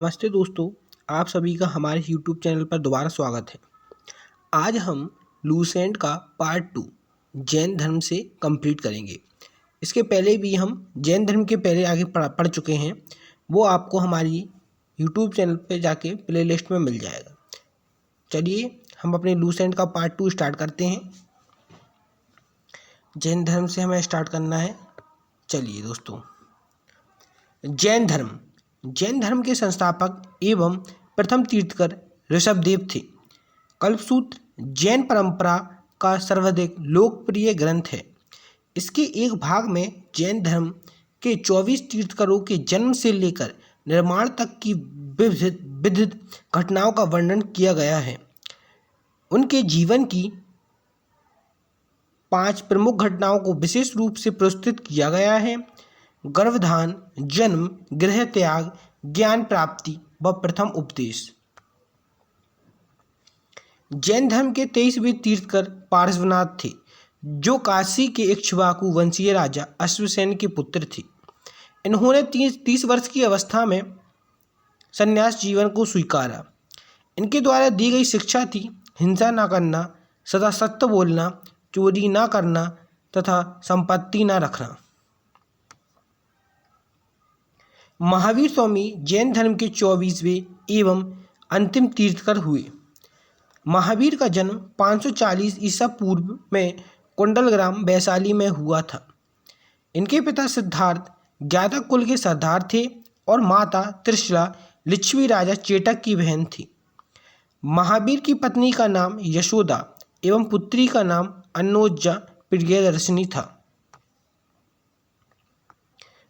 नमस्ते दोस्तों, आप सभी का हमारे YouTube चैनल पर दोबारा स्वागत है। आज हम लूसेंट का पार्ट 2 जैन धर्म से कंप्लीट करेंगे। इसके पहले भी हम जैन धर्म के पहले आगे पढ़ चुके हैं। वो आपको हमारी YouTube चैनल पे जाके प्लेलिस्ट में मिल जाएगा। चलिए हम अपने लूसेंट का पार्ट 2 स्टार्ट करते हैं। जैन धर्म से हमें स्टार्ट करना है। चलिए दोस्तों, जैन धर्म के संस्थापक एवं प्रथम तीर्थकर ऋषभदेव थे। कल्पसूत्र जैन परंपरा का सर्वाधिक लोकप्रिय ग्रंथ है। इसके एक भाग में जैन धर्म के 24 तीर्थकरों के जन्म से लेकर निर्माण तक की विविध घटनाओं का वर्णन किया गया है। उनके जीवन की 5 प्रमुख घटनाओं को विशेष रूप से प्रस्तुत किया गया है: गर्भधान, जन्म, गृह त्याग, ज्ञान प्राप्ति व प्रथम उपदेश। जैन धर्म के 23वें तीर्थकर पार्श्वनाथ थे, जो काशी के इक्ष्वाकु वंशीय राजा अश्वसेन के पुत्र थे। इन्होंने 30 वर्ष की अवस्था में संन्यास जीवन को स्वीकारा। इनके द्वारा दी गई शिक्षा थी हिंसा न करना, सदा सत्य बोलना, चोरी न करना तथा संपत्ति न रखना। महावीर स्वामी जैन धर्म के 24वें एवं अंतिम तीर्थकर हुए। महावीर का जन्म 540 ईसा पूर्व में कुंडलग्राम वैशाली में हुआ था। इनके पिता सिद्धार्थ ज्ञातक कुल के सरदार थे और माता त्रिशला लिच्छवी राजा चेटक की बहन थी। महावीर की पत्नी का नाम यशोदा एवं पुत्री का नाम अन्नोज्जा प्रियदर्शिनी था।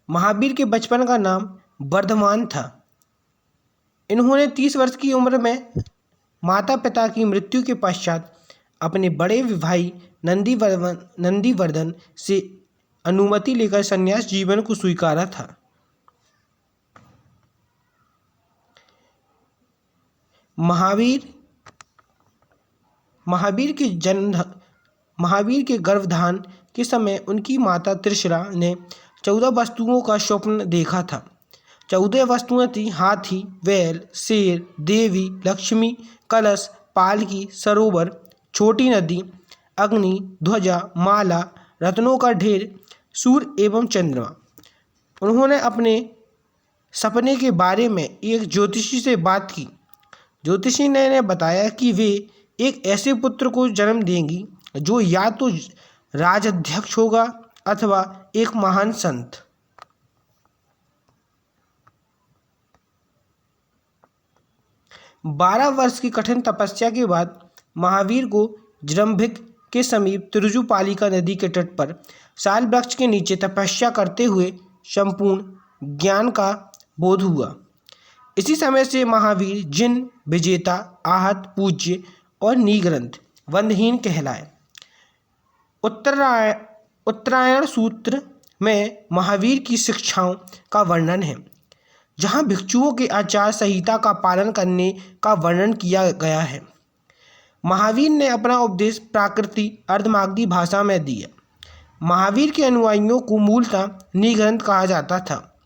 महावीर के बचपन का नाम वर्धमान था। इन्होंने 30 वर्ष की उम्र में माता पिता की मृत्यु के पश्चात अपने बड़े भाई नंदीवर्धन से अनुमति लेकर संन्यास जीवन को स्वीकारा था। महावीर के गर्भधान के समय उनकी माता त्रिशला ने 14 वस्तुओं का स्वप्न देखा था। 14 वस्तुएं थी: हाथी, बैल, शेर, देवी लक्ष्मी, कलश, पालकी, सरोवर, छोटी नदी, अग्नि, ध्वजा, माला, रत्नों का ढेर, सूर्य एवं चंद्रमा। उन्होंने अपने सपने के बारे में एक ज्योतिषी से बात की। ज्योतिषी ने बताया कि वे एक ऐसे पुत्र को जन्म देंगी जो या तो राजाध्यक्ष होगा अथवा एक महान संत। बारह वर्ष की कठिन तपस्या के बाद महावीर को जृंभिक के समीप तिरुजुपालिका नदी के तट पर साल वृक्ष के नीचे तपस्या करते हुए संपूर्ण ज्ञान का बोध हुआ। इसी समय से महावीर जिन, विजेता, आहत, पूज्य और निग्रंथ वंदहीन कहलाए। उत्तरायण सूत्र में महावीर की शिक्षाओं का वर्णन है, जहाँ भिक्षुओं के आचार संहिता का पालन करने का वर्णन किया गया है। महावीर ने अपना उपदेश प्राकृतिक अर्धमागधी भाषा में दिया। महावीर के अनुयायियों को मूलतः निग्रंथ कहा जाता था।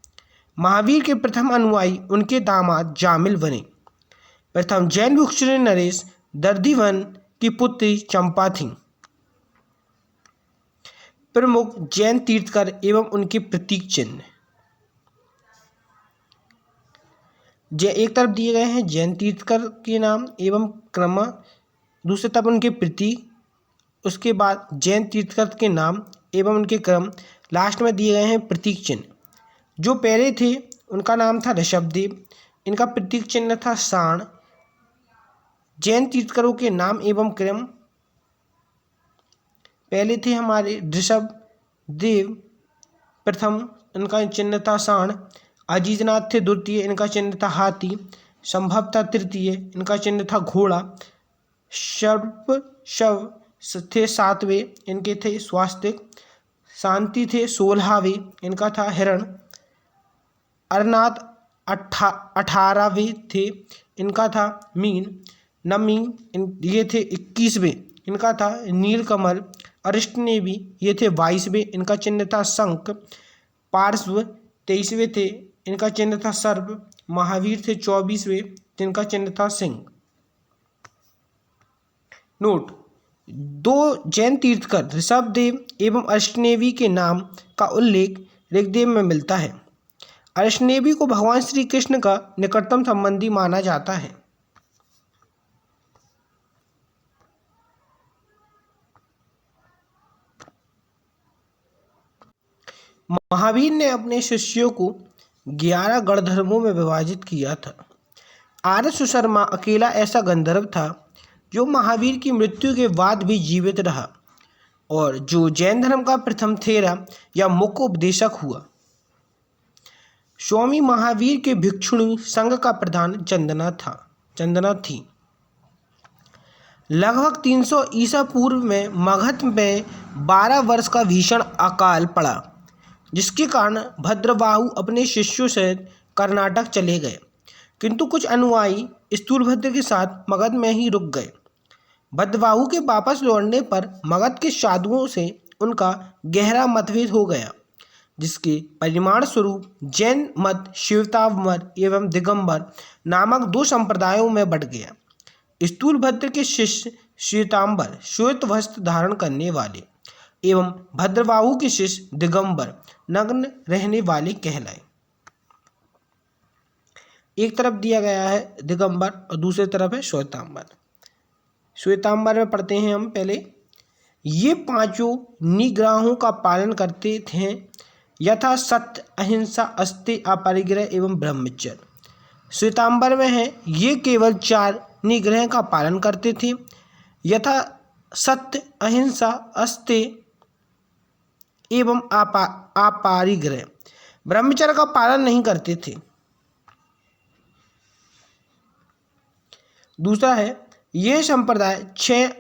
महावीर के प्रथम अनुयायी उनके दामाद जामिल बने। प्रथम जैन भिक्षु नरेश दर्दीवन की पुत्री चंपा थीं। प्रमुख जैन तीर्थकर एवं उनके प्रतीक चिन्ह एक तरफ दिए गए हैं जैन तीर्थकर के नाम एवं क्रम, दूसरी तरफ उनके प्रतीक, उसके बाद जैन तीर्थकर के नाम एवं उनके क्रम, लास्ट में दिए गए हैं प्रतीक चिन्ह। जो पहले थे उनका नाम था ऋषभदेव, इनका प्रतीक चिन्ह था साण। जैन तीर्थकरों के नाम एवं क्रम: पहले थे हमारे ऋषभदेव प्रथम, इनका चिन्ह था साण। अजीतनाथ थे द्वितीय, इनका चिन्ह था हाथी। संभव था तृतीय, इनका चिन्ह था घोड़ा। शव थे 7वें, इनके थे स्वास्तिक। शांति थे 16वें, इनका था हिरण। अरनाथ 18वें थे, इनका था मीन। नमी ये थे 21वें, इनका था नीलकमल। अरिष्टनेमी ये थे 22वें, इनका चिन्ह था शंख। पार्श्व 23वें थे, इनका चिन्ह था सर्प। महावीर थे 24वें, जिनका चिन्ह था सिंह। नोट: दो जैन तीर्थकर ऋषभदेव एवं अष्टनेवी के नाम का उल्लेख ऋग्वेद में मिलता है। अष्टनेवी को भगवान श्री कृष्ण का निकटतम संबंधी माना जाता है। महावीर ने अपने शिष्यों को 11 गणधर्मों में विभाजित किया था। आर्य सुशर्मा अकेला ऐसा गंधर्व था जो महावीर की मृत्यु के बाद भी जीवित रहा और जो जैन धर्म का प्रथम थेरा या मुख्य उपदेशक हुआ। स्वामी महावीर के भिक्षुणी संघ का प्रधान चंदना थी। लगभग 300 ईसा पूर्व में मगध में 12 वर्ष का भीषण अकाल पड़ा, जिसके कारण भद्रबाहु अपने शिष्यों सहित कर्नाटक चले गए, किंतु कुछ अनुयायी स्थूलभद्र के साथ मगध में ही रुक गए। भद्रबाहु के वापस लौटने पर मगध के साधुओं से उनका गहरा मतभेद हो गया, जिसके परिणाम स्वरूप जैन मत श्वेतांबर एवं दिगंबर नामक 2 संप्रदायों में बंट गया। स्थूलभद्र के शिष्य श्वेतांबर श्वेत वस्त्र धारण करने वाले एवं भद्रबाहु के शिष्य दिगंबर नग्न रहने वाले कहलाए। एक तरफ दिया गया है दिगंबर और दूसरी तरफ है श्वेतांबर। श्वेतांबर में पढ़ते हैं हम पहले। ये 5 निग्रहों का पालन करते थे, यथा सत्य, अहिंसा, अस्तेय, अपरिग्रह एवं ब्रह्मचर्य। श्वेतांबर में है ये केवल 4 निग्रह का पालन करते थे, यथा सत्य, अहिंसा, अस्तेय एवं अपरिग्रह। ब्रह्मचर्य का पालन नहीं करते थे। दूसरा है यह संप्रदाय 6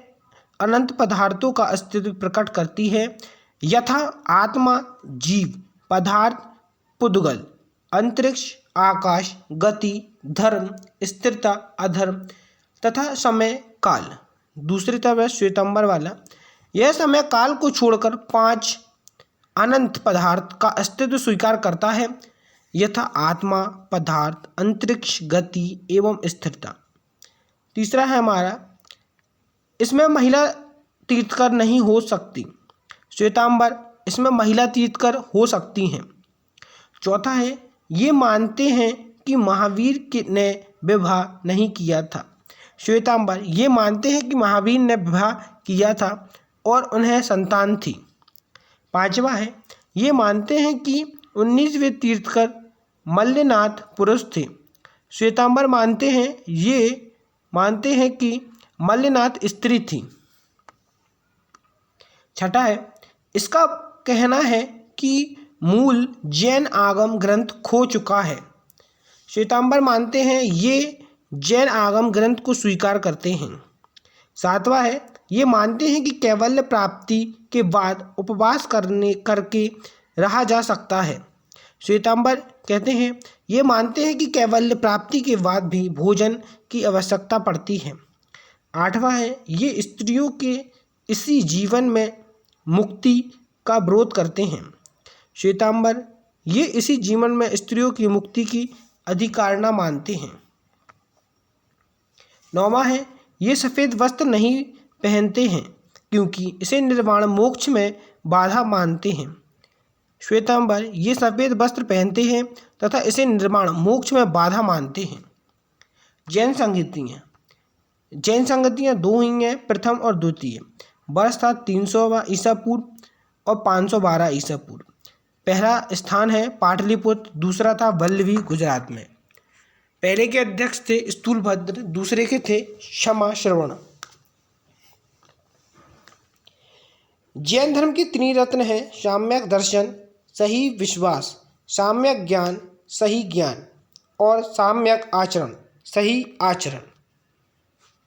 अनंत पदार्थों का अस्तित्व प्रकट करती है, यथा आत्मा, जीव, पदार्थ, पुद्गल, अंतरिक्ष, आकाश, गति, धर्म, स्थिरता, अधर्म तथा समय काल। दूसरी तरफ है श्वेतांबर वाला, यह समय काल को छोड़कर 5 अनंत पदार्थ का अस्तित्व स्वीकार करता है, यथा आत्मा, पदार्थ, अंतरिक्ष, गति एवं स्थिरता। तीसरा है हमारा, इसमें महिला तीर्थकर नहीं हो सकती। श्वेतांबर, इसमें महिला तीर्थकर हो सकती हैं। चौथा है ये मानते हैं कि महावीर ने विवाह नहीं किया था। श्वेतांबर, ये मानते हैं कि महावीर ने विवाह किया था और उन्हें संतान थी। पांचवा है ये मानते हैं कि 19वें तीर्थकर मल्लनाथ पुरुष थे। श्वेतांबर मानते हैं कि मल्लनाथ स्त्री थी। छठा है इसका कहना है कि मूल जैन आगम ग्रंथ खो चुका है। श्वेतांबर मानते हैं ये जैन आगम ग्रंथ को स्वीकार करते हैं। सातवां है ये मानते हैं कि कैवल्य प्राप्ति के बाद उपवास करके रहा जा सकता है। श्वेतांबर कहते हैं ये मानते हैं कि कैवल्य प्राप्ति के बाद भी भोजन की आवश्यकता पड़ती है। आठवां है ये स्त्रियों के इसी जीवन में मुक्ति का विरोध करते हैं। श्वेतांबर ये इसी जीवन में स्त्रियों की मुक्ति की अधिकारणा मानते हैं। नौवां है ये सफ़ेद वस्त्र नहीं पहनते हैं क्योंकि इसे निर्वाण मोक्ष में बाधा मानते हैं। श्वेतांबर ये सफ़ेद वस्त्र पहनते हैं तथा इसे निर्वाण मोक्ष में बाधा मानते हैं। जैन संगतियाँ 2 ही हैं, प्रथम और द्वितीय। वर्ष था 300वां ईसा पूर्व और 512 ईसा पूर्व। पहला स्थान है पाटलिपुत्र, दूसरा था वल्लभी गुजरात में। पहले के अध्यक्ष थे स्थूलभद्र, दूसरे के थे क्षमा श्रवण। जैन धर्म की 3 रत्न हैं सम्यक दर्शन, सही विश्वास, सम्यक ज्ञान, सही ज्ञान और सम्यक आचरण, सही आचरण।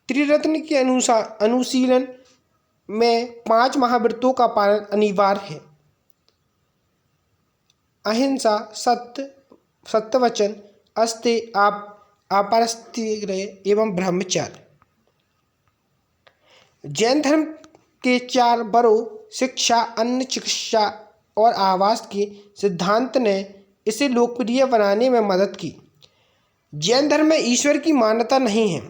त्रिरत्न के अनुशीलन में 5 महाव्रतों का पालन अनिवार्य है। अहिंसा, सत्यवचन, अस्तेय, अपरिग्रह एवं ब्रह्मचर्य। जैन धर्म के 4 बड़ों शिक्षा, अन्न, चिकित्सा और आवास के सिद्धांत ने इसे लोकप्रिय बनाने में मदद की। जैन धर्म में ईश्वर की मान्यता नहीं है।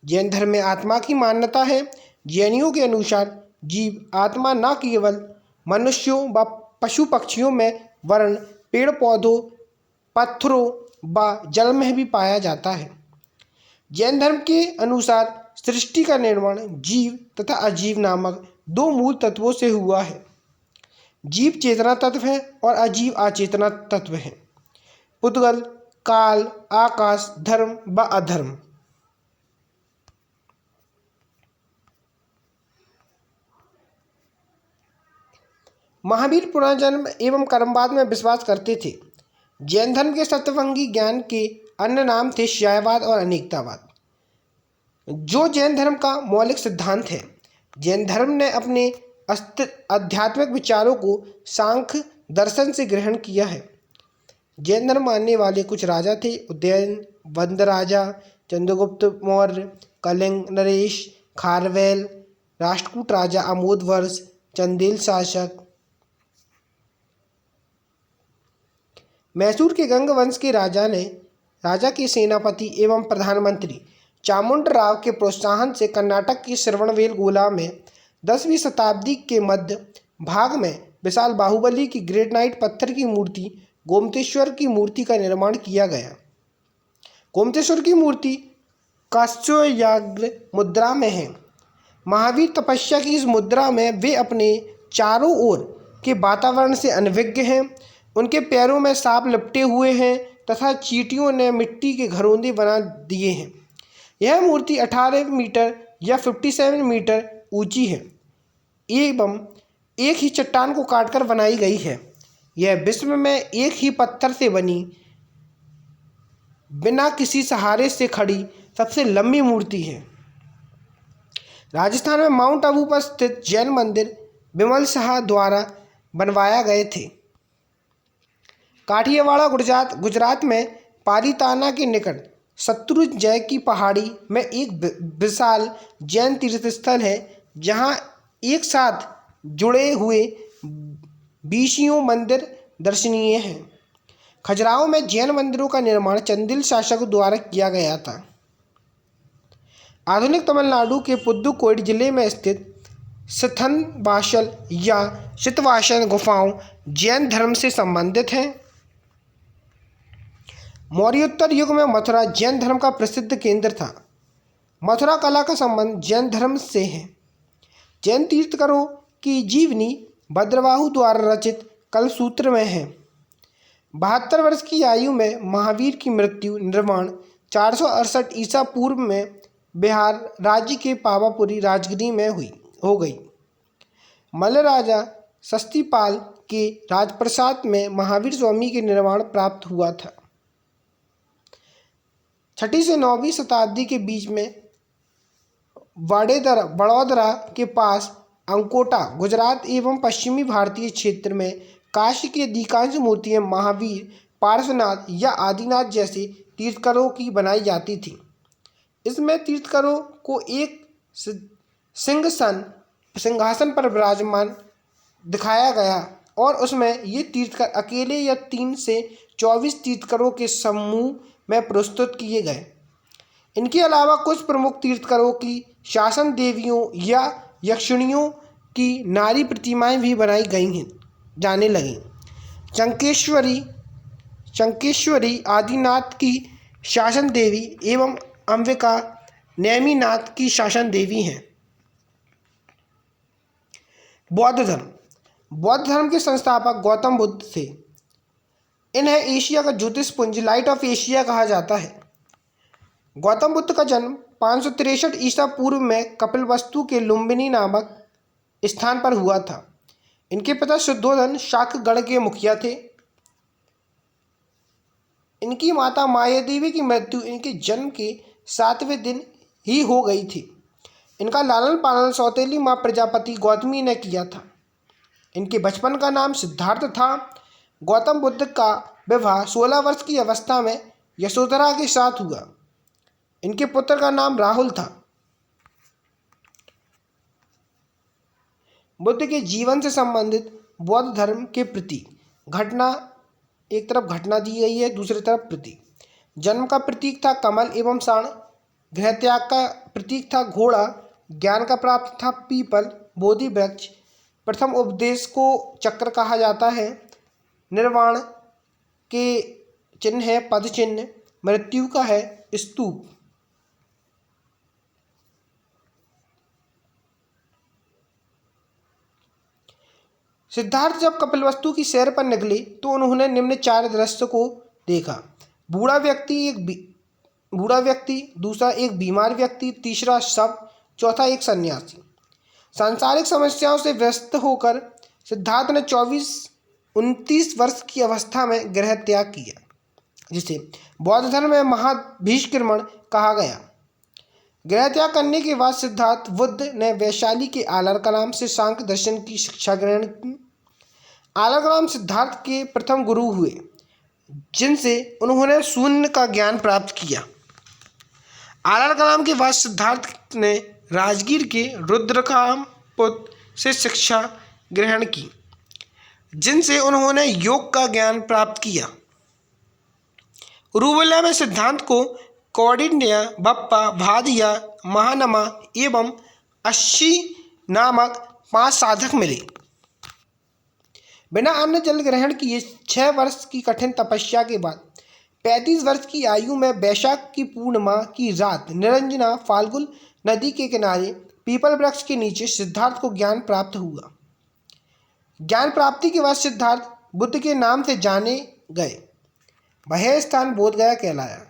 जैन धर्म में आत्मा की मान्यता है। जैनियों के अनुसार जीव आत्मा न केवल मनुष्यों व पशु पक्षियों में वर्ण पेड़ पौधों, पत्थरों व जल में भी पाया जाता है। जैन धर्म के अनुसार सृष्टि का निर्माण जीव तथा अजीव नामक दो मूल तत्वों से हुआ है। जीव चेतना तत्व है और अजीव अचेतना तत्व है। पुद्गल, काल, आकाश, धर्म व अधर्म। महावीर पुनर्जन्म एवं कर्मवाद में विश्वास करते थे। जैन धर्म के सत्संगी ज्ञान के अन्य नाम थे क्षयवाद और अनेकतावाद, जो जैन धर्म का मौलिक सिद्धांत है। जैन धर्म ने अपने आध्यात्मिक विचारों को सांख्य दर्शन से ग्रहण किया है। जैन धर्म मानने वाले कुछ राजा थे: उदयन, वंद राजा, चंद्रगुप्त मौर्य, कलिंग नरेश, खारवेल, राष्ट्रकूट राजा अमोधवर्ष, चंदेल शासक। मैसूर के गंग वंश के राजा के सेनापति एवं प्रधानमंत्री चामुंडराव के प्रोत्साहन से कर्नाटक के श्रवणबेलगोला में 10वीं शताब्दी के मध्य भाग में विशाल बाहुबली की ग्रेनाइट पत्थर की मूर्ति गोमतेश्वर की मूर्ति का निर्माण किया गया। गोमतेश्वर की मूर्ति काष्ठोयाग्र मुद्रा में है। महावीर तपस्या की इस मुद्रा में वे अपने चारों ओर के वातावरण से अनभिज्ञ हैं। उनके पैरों में सांप लिपटे हुए हैं तथा चींटियों ने मिट्टी के घरौंदे बना दिए हैं। यह मूर्ति 18 मीटर या 57 मीटर ऊंची है एवं एक ही चट्टान को काटकर बनाई गई है। यह विश्व में एक ही पत्थर से बनी, बिना किसी सहारे से खड़ी सबसे लंबी मूर्ति है। राजस्थान में माउंट आबू पर स्थित जैन मंदिर विमल शाह द्वारा बनवाया गए थे। काठियावाड़ गुजरात में पालीताना के निकट शत्रुंजय की पहाड़ी में एक विशाल जैन तीर्थ स्थल है, जहां एक साथ जुड़े हुए 20 मंदिर दर्शनीय हैं। खजुराहो में जैन मंदिरों का निर्माण चंदेल शासक द्वारा किया गया था। आधुनिक तमिलनाडु के पुदुकोट्टई जिले में स्थित सिथनवासल या चितवासल गुफाओं जैन धर्म से संबंधित हैं। मौर्योत्तर युग में मथुरा जैन धर्म का प्रसिद्ध केंद्र था। मथुरा कला का संबंध जैन धर्म से है। जैन तीर्थंकरों की जीवनी भद्रबाहु द्वारा रचित कल्पसूत्र में है। 72 वर्ष की आयु में महावीर की मृत्यु निर्माण 468 ईसा पूर्व में बिहार राज्य के पावापुरी राजगीर में हो गई। मल्ल राजा शक्तिपाल के राजप्रसाद में महावीर स्वामी के निर्माण प्राप्त हुआ था। 6वीं से 9वीं शताब्दी के बीच में बड़ौदरा के पास अंकोटा गुजरात एवं पश्चिमी भारतीय क्षेत्र में काशी की अधिकांश मूर्तियां महावीर, पार्श्वनाथ या आदिनाथ जैसे तीर्थंकरों की बनाई जाती थी। इसमें तीर्थंकरों को एक सिंहासन पर विराजमान दिखाया गया और उसमें ये तीर्थंकर अकेले या 3 से 24 तीर्थंकरों के समूह में प्रस्तुत किए गए। इनके अलावा कुछ प्रमुख तीर्थंकरों की शासन देवियों या यक्षिणियों की नारी प्रतिमाएं भी बनाई जाने लगीं। चंकेश्वरी आदिनाथ की शासन देवी एवं अंबिका नेमिनाथ की शासन देवी हैं। बौद्ध धर्म के संस्थापक गौतम बुद्ध थे। इन्हें एशिया का ज्योतिषपुंज लाइट ऑफ एशिया कहा जाता है। गौतम बुद्ध का जन्म 563 ईसा पूर्व में कपिलवस्तु के लुम्बिनी नामक स्थान पर हुआ था। इनके पिता शुद्धोधन शाक्यगढ़ के मुखिया थे। इनकी माता मायादेवी की मृत्यु इनके जन्म के 7वें दिन ही हो गई थी। इनका लालन पालन सौतेली माँ प्रजापति गौतमी ने किया था। इनके बचपन का नाम सिद्धार्थ था। गौतम बुद्ध का विवाह 16 वर्ष की अवस्था में यशोधरा के साथ हुआ। इनके पुत्र का नाम राहुल था। बुद्ध के जीवन से संबंधित बौद्ध धर्म के प्रति घटना एक तरफ घटना दी गई है, दूसरी तरफ प्रतीक। जन्म का प्रतीक था कमल एवं साण, गृह त्याग का प्रतीक था घोड़ा, ज्ञान का प्राप्त था पीपल बोधि वृक्ष, प्रथम उपदेश को चक्र कहा जाता है, निर्वाण के चिन्ह है पद चिन्ह, मृत्यु का है स्तूप। सिद्धार्थ जब कपिलवस्तु की सैर पर निकले तो उन्होंने निम्न 4 दृश्य को देखा। बूढ़ा व्यक्ति, दूसरा एक बीमार व्यक्ति, तीसरा शव, चौथा एक सन्यासी। सांसारिक समस्याओं से व्यस्त होकर सिद्धार्थ ने 29 वर्ष की अवस्था में गृह त्याग किया, जिसे बौद्ध धर्म में महाभिष्क्रमण कहा गया। गृह त्याग करने के बाद सिद्धार्थ बुद्ध ने वैशाली के आलर कलाम से सांख्य दर्शन की शिक्षा ग्रहण की। आलर कलाम सिद्धार्थ के प्रथम गुरु हुए, जिनसे उन्होंने शून्य का ज्ञान प्राप्त किया। आलर कलाम के बाद सिद्धार्थ ने राजगीर के रुद्रकामपुत्र से शिक्षा ग्रहण की, जिनसे उन्होंने योग का ज्ञान प्राप्त किया। उरुविला में सिद्धांत को कौंडिन्य, बप्पा, भादिया, महानमा एवं अश्शी नामक 5 साधक मिले। बिना अन्न जल ग्रहण किए 6 वर्ष की कठिन तपस्या के बाद 35 वर्ष की आयु में वैशाख की पूर्णिमा की रात निरंजना फाल्गुन नदी के किनारे पीपल वृक्ष के नीचे सिद्धार्थ को ज्ञान प्राप्त हुआ। ज्ञान प्राप्ति के बाद सिद्धार्थ बुद्ध के नाम से जाने गए। वह स्थान बोधगया कहलाया।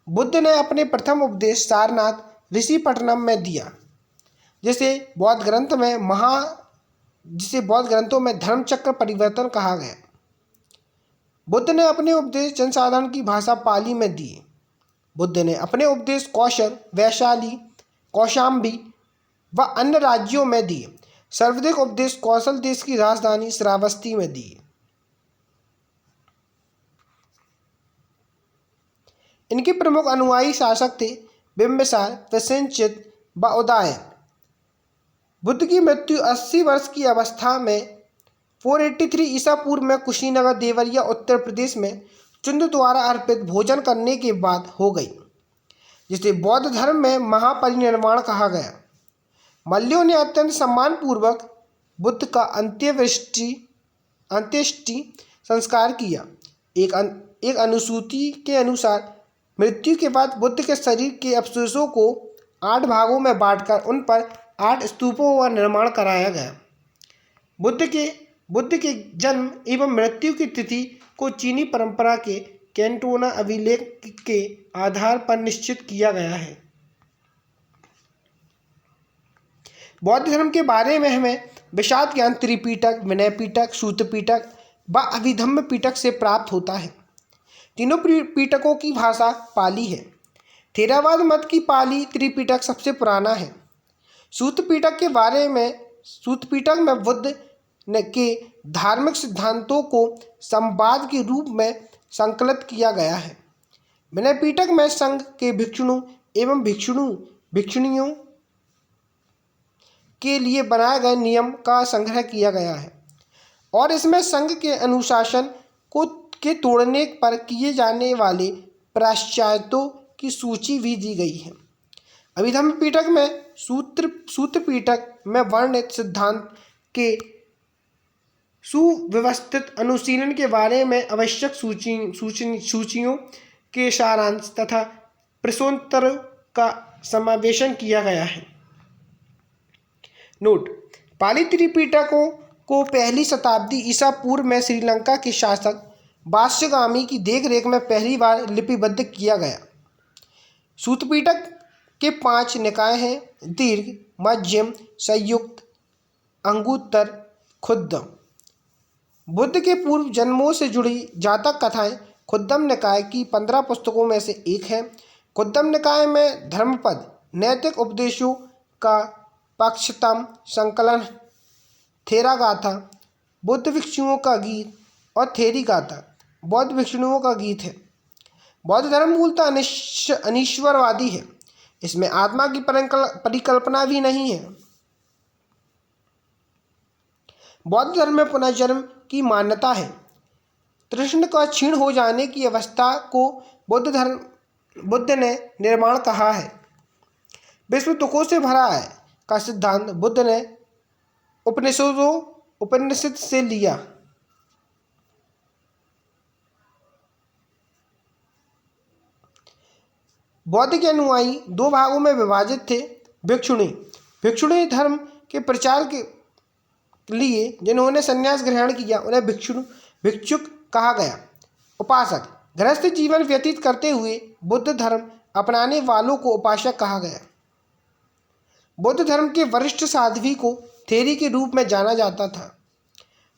बुद्ध ने अपने प्रथम उपदेश सारनाथ ऋषिपट्टनम में दिया, जिसे बौद्ध ग्रंथों में धर्मचक्र परिवर्तन कहा गया। बुद्ध ने अपने उपदेश जनसाधारण की भाषा पाली में दिए। बुद्ध ने अपने उपदेश कौशल, वैशाली, कौशाम्बी व अन्य राज्यों में दिए। सर्वाधिक उपदेश कौशल देश की राजधानी श्रावस्ती में दिए। इनके प्रमुख अनुयायी शासक थे बिंबिसार, प्रसेनजित व उदयन। बुद्ध की मृत्यु 80 वर्ष की अवस्था में 483 ईसा पूर्व में कुशीनगर देवरिया उत्तर प्रदेश में चुंद द्वारा अर्पित भोजन करने के बाद हो गई, जिसे बौद्ध धर्म में महापरिनिर्वाण कहा गया। मल्लियों ने अत्यंत सम्मानपूर्वक बुद्ध का अंत्येष्टि संस्कार किया। एक अनुसूची के अनुसार मृत्यु के बाद बुद्ध के शरीर के अवशेषों को 8 भागों में बांटकर उन पर 8 स्तूपों का निर्माण कराया गया। बुद्ध के जन्म एवं मृत्यु की तिथि को चीनी परंपरा के कैंटोना अभिलेख के आधार पर निश्चित किया गया है। बौद्ध धर्म के बारे में हमें विशद ज्ञान त्रिपिटक, विनय पिटक, सूत्र पिटक व अभिधम्म पिटक से प्राप्त होता है। तीनों पिटकों की भाषा पाली है। थेरावाद मत की पाली त्रिपिटक सबसे पुराना है। सूत्र पिटक में बुद्ध के धार्मिक सिद्धांतों को संवाद के रूप में संकलित किया गया है। विनय पिटक में संघ के भिक्षुणों एवं भिक्षुणियों के लिए बनाए गए नियम का संग्रह किया गया है और इसमें संघ के अनुशासन के तोड़ने पर किए जाने वाले प्रायश्चित्तों की सूची भी दी गई है। अभिधम्म पिटक में सूत्र पिटक में वर्णित सिद्धांत के सुव्यवस्थित अनुशीलन के बारे में आवश्यक सूचियों के सारांश तथा प्रश्नोत्तर का समावेशन किया गया है। नोट: पाली त्रिपिटकों को 1वीं शताब्दी ईसा पूर्व में श्रीलंका के शासक वास्यगामी की देखरेख में पहली बार लिपिबद्ध किया गया। सूत्र पिटक के 5 निकाय हैं: दीर्घ, मध्यम, संयुक्त, अंगुत्तर, खुद्दम। बुद्ध के पूर्व जन्मों से जुड़ी जातक कथाएं खुद्दम निकाय की 15 पुस्तकों में से एक है। खुद्दम निकाय में धर्मपद, नैतिक उपदेशों का पक्षतम संकलन, थेरा गाथा, बुद्ध भिक्षुओं का गीत और थेरी गाथा बौद्ध भिक्षुओं का गीत है। बौद्ध धर्म मूलतः अनीश्वरवादी है। इसमें आत्मा की परिकल्पना भी नहीं है। बौद्ध धर्म में पुनर्जन्म की मान्यता है। तृष्ण का क्षीण हो जाने की अवस्था को बुद्ध ने निर्माण कहा है। विश्व दुखों से भरा है का सिद्धांत बुद्ध ने उपनिषद से लिया। बौद्ध के अनुयायी दो भागों में विभाजित थे। भिक्षुणी धर्म के प्रचार के लिए जिन्होंने संन्यास ग्रहण किया उन्हें भिक्षुक कहा गया। उपासक गृहस्थ जीवन व्यतीत करते हुए बुद्ध धर्म अपनाने वालों को उपासक कहा गया। बौद्ध धर्म के वरिष्ठ साध्वी को थेरी के रूप में जाना जाता था।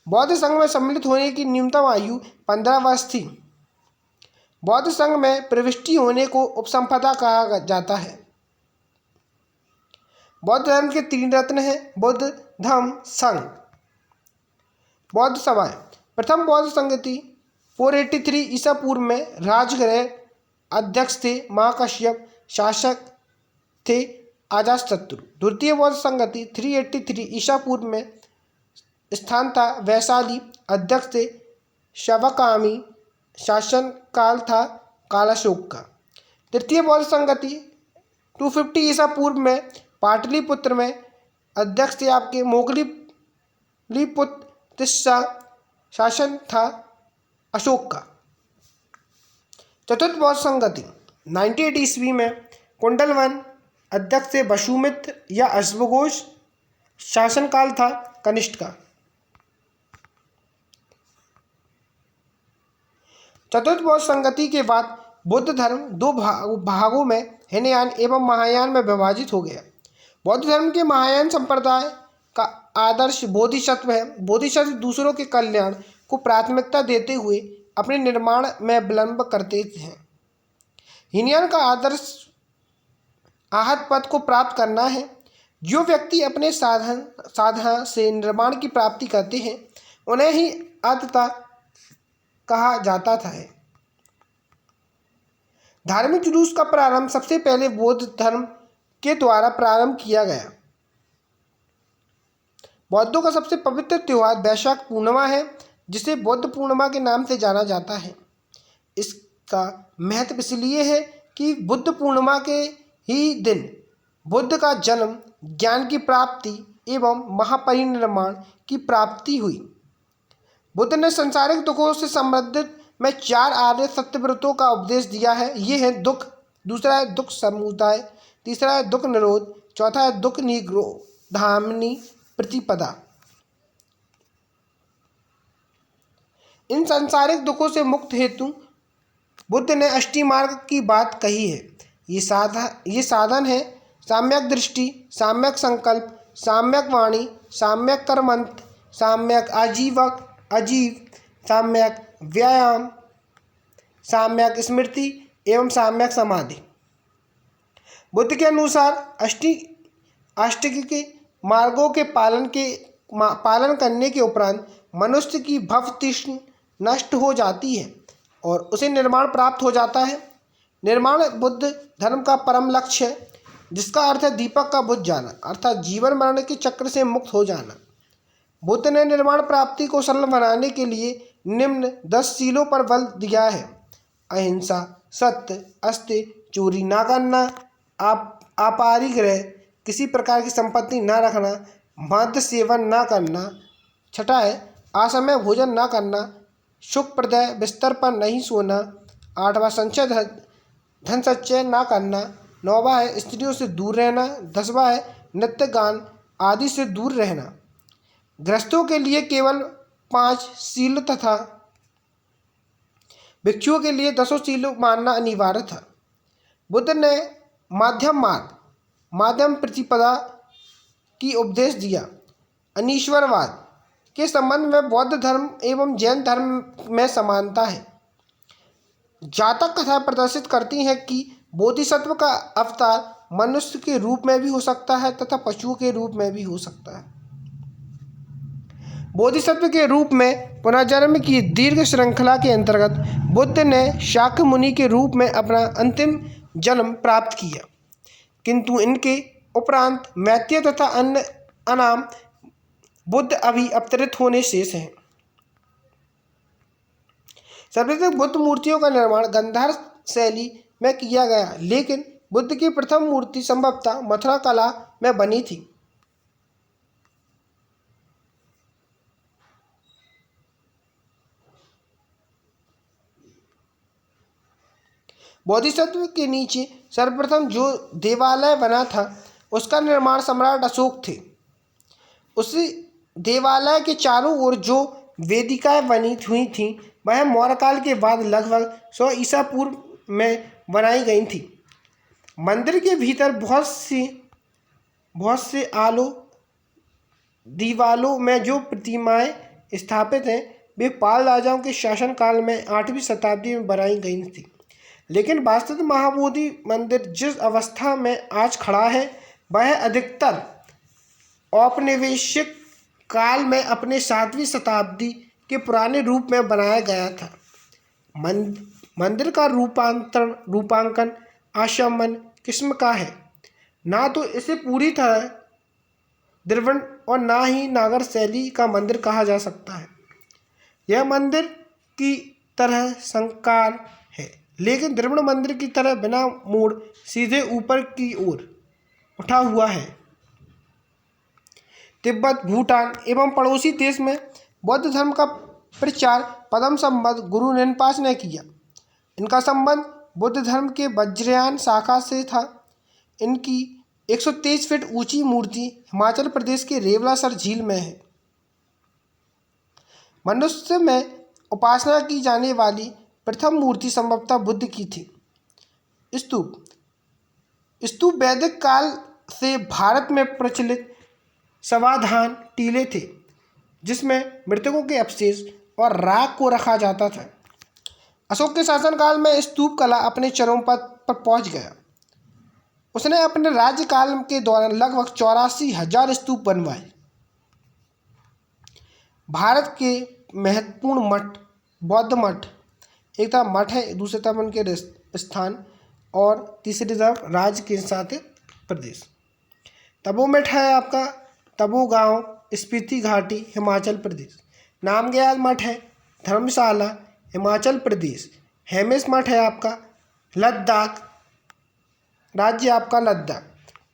बौद्ध संघ में सम्मिलित होने की न्यूनतम आयु 15 वर्ष थी। बौद्ध संघ में प्रविष्टि होने को उपसंपदा कहा जाता है। बौद्ध धर्म के 3 रत्न हैं: बुद्ध, धम्म, संघ। बौद्ध सभाएं। प्रथम बौद्ध संगति 483 ईसा पूर्व में राजगृह अध्यक्ष थे महाकाश्यप, शासक थे अजातशत्रु। द्वितीय बौद्ध संगति 383 ईसा पूर्व में स्थान था वैशाली, अध्यक्ष थे शवकामी, शासन काल था कालाशोक का। तृतीय बौद्ध संगति 250 ईसा पूर्व में पाटलिपुत्र में अध्यक्ष थे आपके मोगलीपुत्र तिस्सा, शासन था अशोक का। चतुर्थ बौद्ध संगति 98 ईस्वी में कुंडलवन, अध्यक्ष थे वसुमित्र या अश्वघोष, शासनकाल था कनिष्ठ का। चतुर्थ बौद्ध संगति के बाद बुद्ध धर्म 2 भागों में हीनयान एवं महायान में विभाजित हो गया। बौद्ध धर्म के महायान संप्रदाय का आदर्श बोधिसत्व है। बोधिसत्व दूसरों के कल्याण को प्राथमिकता देते हुए अपने निर्माण में विलंब करते हैं। हीनयान का आदर्श आहत पद को प्राप्त करना है। जो व्यक्ति अपने साधना से निर्माण की प्राप्ति करते हैं उन्हें ही अतता कहा जाता था। धार्मिक जुलूस का प्रारंभ सबसे पहले बौद्ध धर्म के द्वारा प्रारंभ किया गया। बौद्धों का सबसे पवित्र त्योहार वैशाख पूर्णिमा है, जिसे बुद्ध पूर्णिमा के नाम से जाना जाता है। इसका महत्व इसलिए है कि बुद्ध पूर्णिमा के ही दिन बुद्ध का जन्म, ज्ञान की प्राप्ति एवं महापरिनिर्वाण की प्राप्ति हुई। बुद्ध ने संसारिक दुखों से संबंधित में 4 आर्य सत्यव्रतों का उपदेश दिया है। ये है दुख, दूसरा है दुख समुदाय, तीसरा है दुख निरोध, चौथा है दुख निरोधामिनी प्रतिपदा। इन संसारिक दुखों से मुक्त हेतु बुद्ध ने अष्टमार्ग की बात कही है। ये साधन है साम्यक दृष्टि, साम्यक संकल्प, साम्यक वाणी, साम्यक कर्मंत, साम्यक अजीव, साम्यक व्यायाम, साम्यक स्मृति एवं साम्यक समाधि। बुद्ध के अनुसार अष्टक के मार्गों के पालन करने के उपरांत मनुष्य की भव तृष्णा नष्ट हो जाती है और उसे निर्माण प्राप्त हो जाता है। निर्माण बुद्ध धर्म का परम लक्ष्य है, जिसका अर्थ है दीपक का बुझ जाना, अर्थात जीवन मरण के चक्र से मुक्त हो जाना। बुद्ध ने निर्माण प्राप्ति को सरल बनाने के लिए निम्न 10 शीलों पर बल दिया है: अहिंसा, सत्य, अस्त्य, चोरी ना करना, अपरिग्रह, किसी प्रकार की संपत्ति ना रखना, मद्य सेवन ना करना। छठा है असमय भोजन ना करना, सुखप्रद बिस्तर पर नहीं सोना। 8वां संचय धन संचय ना करना। 9वां है स्त्रियों से दूर रहना। 10वां है नृत्य गान आदि से दूर रहना। गृहस्थों के लिए केवल 5 शील तथा भिक्षुओं के लिए 10 शील मानना अनिवार्य था। बुद्ध ने माध्यम प्रतिपदा की उपदेश दिया। अनीश्वरवाद के संबंध में बौद्ध धर्म एवं जैन धर्म में समानता है। जातक कथा प्रदर्शित करती हैं कि बोधिसत्व का अवतार मनुष्य के रूप में भी हो सकता है तथा पशुओं के रूप में भी हो सकता है। बोधिसत्व के रूप में पुनर्जन्म की दीर्घ श्रृंखला के अंतर्गत बुद्ध ने शाक्य मुनि के रूप में अपना अंतिम जन्म प्राप्त किया, किंतु इनके उपरांत मैत्रेय तथा अन्य अनाम बुद्ध अभी अवतरित होने शेष हैं। सर्वाधिक बुद्ध मूर्तियों का निर्माण गांधार शैली में किया गया, लेकिन बुद्ध की प्रथम मूर्ति संभवतः मथुरा कला में बनी थी। बोधिसत्व के नीचे सर्वप्रथम जो देवालय बना था उसका निर्माण सम्राट अशोक थे। उसी देवालय के चारों ओर जो वेदिकाएं बनी हुई थीं वह मौर्य काल के बाद लगभग 100 ईसा पूर्व में बनाई गई थी। मंदिर के भीतर बहुत से आलो दीवालों में जो प्रतिमाएं स्थापित हैं वे पाल राजाओं के शासनकाल में 8वीं शताब्दी में बनाई गई थी, लेकिन वास्तविक महाबोधि मंदिर जिस अवस्था में आज खड़ा है वह अधिकतर औपनिवेशिक काल में अपने 7वीं शताब्दी के पुराने रूप में बनाया गया था। मंदिर का रूपांकन आसमान किस्म का है, ना तो इसे पूरी तरह द्रविड़ और ना ही नागर शैली का मंदिर कहा जा सकता है। यह मंदिर की तरह संकार है, लेकिन द्रविड़ मंदिर की तरह बिना मोड़ सीधे ऊपर की ओर उठा हुआ है। तिब्बत, भूटान एवं पड़ोसी देश में बौद्ध धर्म का प्रचार प्रथम संबंध गुरु रिनपाश ने किया। इनका संबंध बुद्ध धर्म के वज्रयान शाखा से था। इनकी 123 फीट ऊंची मूर्ति हिमाचल प्रदेश के रेवलासर झील में है। मनुष्य में उपासना की जाने वाली प्रथम मूर्ति संभवतः बुद्ध की थी। स्तूप वैदिक काल से भारत में प्रचलित समाधान टीले थे जिसमें मृतकों के अवशेष और राख को रखा जाता था। अशोक के शासनकाल में स्तूप कला अपने चरम पद पर पहुंच गया। उसने अपने राज्यकाल के दौरान लगभग 84,000 स्तूप बनवाए। भारत के महत्वपूर्ण मठ, बौद्ध मठ, एक तरफ मठ है, दूसरी तरफ उनके स्थान और तीसरी तरफ राज्य के साथ प्रदेश। तपो मठ है आपका तपो गांव, स्पीति घाटी, हिमाचल प्रदेश। नामग्याल मठ है धर्मशाला, हिमाचल प्रदेश। हेमिस मठ है आपका लद्दाख, राज्य आपका लद्दाख।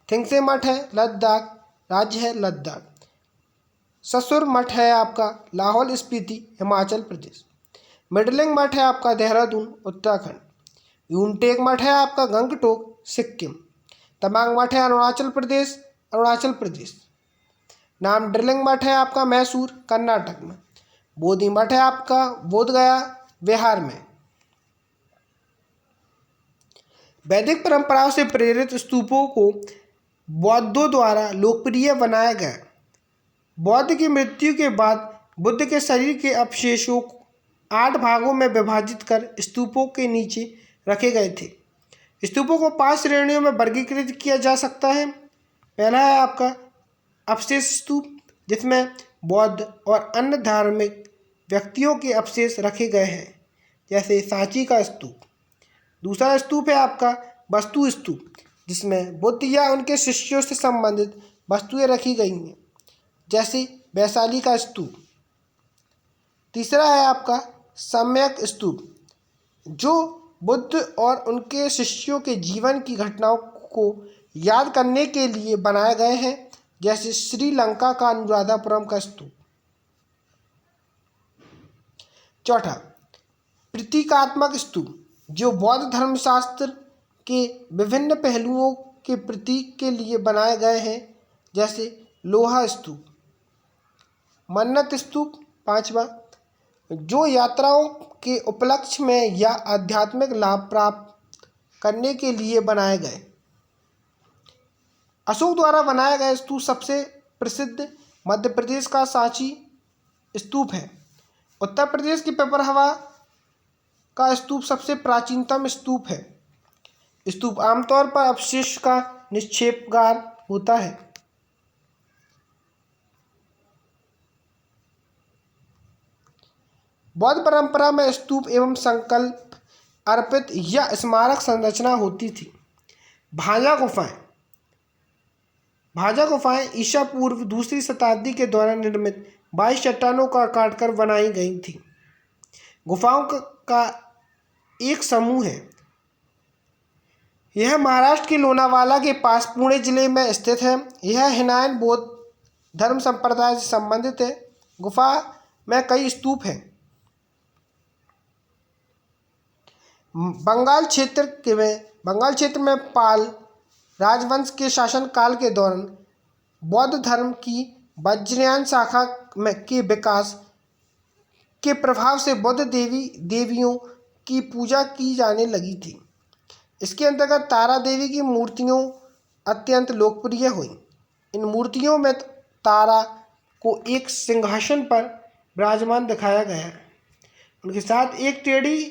थिंगसे मठ है लद्दाख, राज्य है लद्दाख। ससुर मठ है आपका लाहौल स्पीति, हिमाचल प्रदेश। मिडलिंग मठ है आपका देहरादून, उत्तराखंड। यूनटेक मठ है आपका गंगटोक, सिक्किम। तमांग मठ है अरुणाचल प्रदेश, अरुणाचल प्रदेश। नामड्रिलिंग मठ है आपका मैसूर, कर्नाटक में। बोधि मठ है आपका बोधगया, बिहार में। वैदिक परंपराओं से प्रेरित स्तूपों को बौद्धों द्वारा लोकप्रिय बनाया गया। बौद्ध की मृत्यु के बाद बुद्ध के शरीर के अवशेषों को 8 भागों में विभाजित कर स्तूपों के नीचे रखे गए थे। स्तूपों को 5 श्रेणियों में वर्गीकृत किया जा सकता है। पहला है आपका अवशेष स्तूप, जिसमें बौद्ध और अन्य धार्मिक व्यक्तियों के अवशेष रखे गए हैं, जैसे सांची का स्तूप। दूसरा स्तूप है आपका वस्तु स्तूप, जिसमें बुद्ध या उनके शिष्यों से संबंधित वस्तुएं रखी गई हैं, जैसे वैशाली का स्तूप। तीसरा है आपका सम्यक स्तूप, जो बुद्ध और उनके शिष्यों के जीवन की घटनाओं को याद करने के लिए बनाए गए हैं, जैसे श्रीलंका का अनुराधापुरम का स्तूप। चौथा प्रतीकात्मक स्तूप, जो बौद्ध धर्मशास्त्र के विभिन्न पहलुओं के प्रतीक के लिए बनाए गए हैं, जैसे लोहा स्तूप। मन्नत स्तूप पांचवा, जो यात्राओं के उपलक्ष्य में या आध्यात्मिक लाभ प्राप्त करने के लिए बनाए गए। अशोक द्वारा बनाया गया स्तूप सबसे प्रसिद्ध मध्य प्रदेश का सांची स्तूप है। उत्तर प्रदेश की पिपरहवा का स्तूप सबसे प्राचीनतम स्तूप है। स्तूप आमतौर पर अवशेष का निक्षेपगार होता है। बौद्ध परंपरा में स्तूप एवं संकल्प अर्पित या स्मारक संरचना होती थी। भाजा गुफाएं ईसा पूर्व 2री शताब्दी के दौरान निर्मित 22 चट्टानों का काटकर बनाई गई थी। गुफाओं का एक समूह है। यह महाराष्ट्र के लोनावाला के पास पुणे जिले में स्थित है। यह हिनायन बौद्ध धर्म संप्रदाय से संबंधित है। गुफा में कई स्तूप हैं। बंगाल क्षेत्र में पाल राजवंश के शासनकाल के दौरान बौद्ध धर्म की वज्रयान शाखा के विकास के प्रभाव से बौद्ध देवियों की पूजा की जाने लगी थी। इसके अंतर्गत तारा देवी की मूर्तियों अत्यंत लोकप्रिय हुई। इन मूर्तियों में तारा को एक सिंहासन पर विराजमान दिखाया गया है। उनके साथ एक टेढ़ी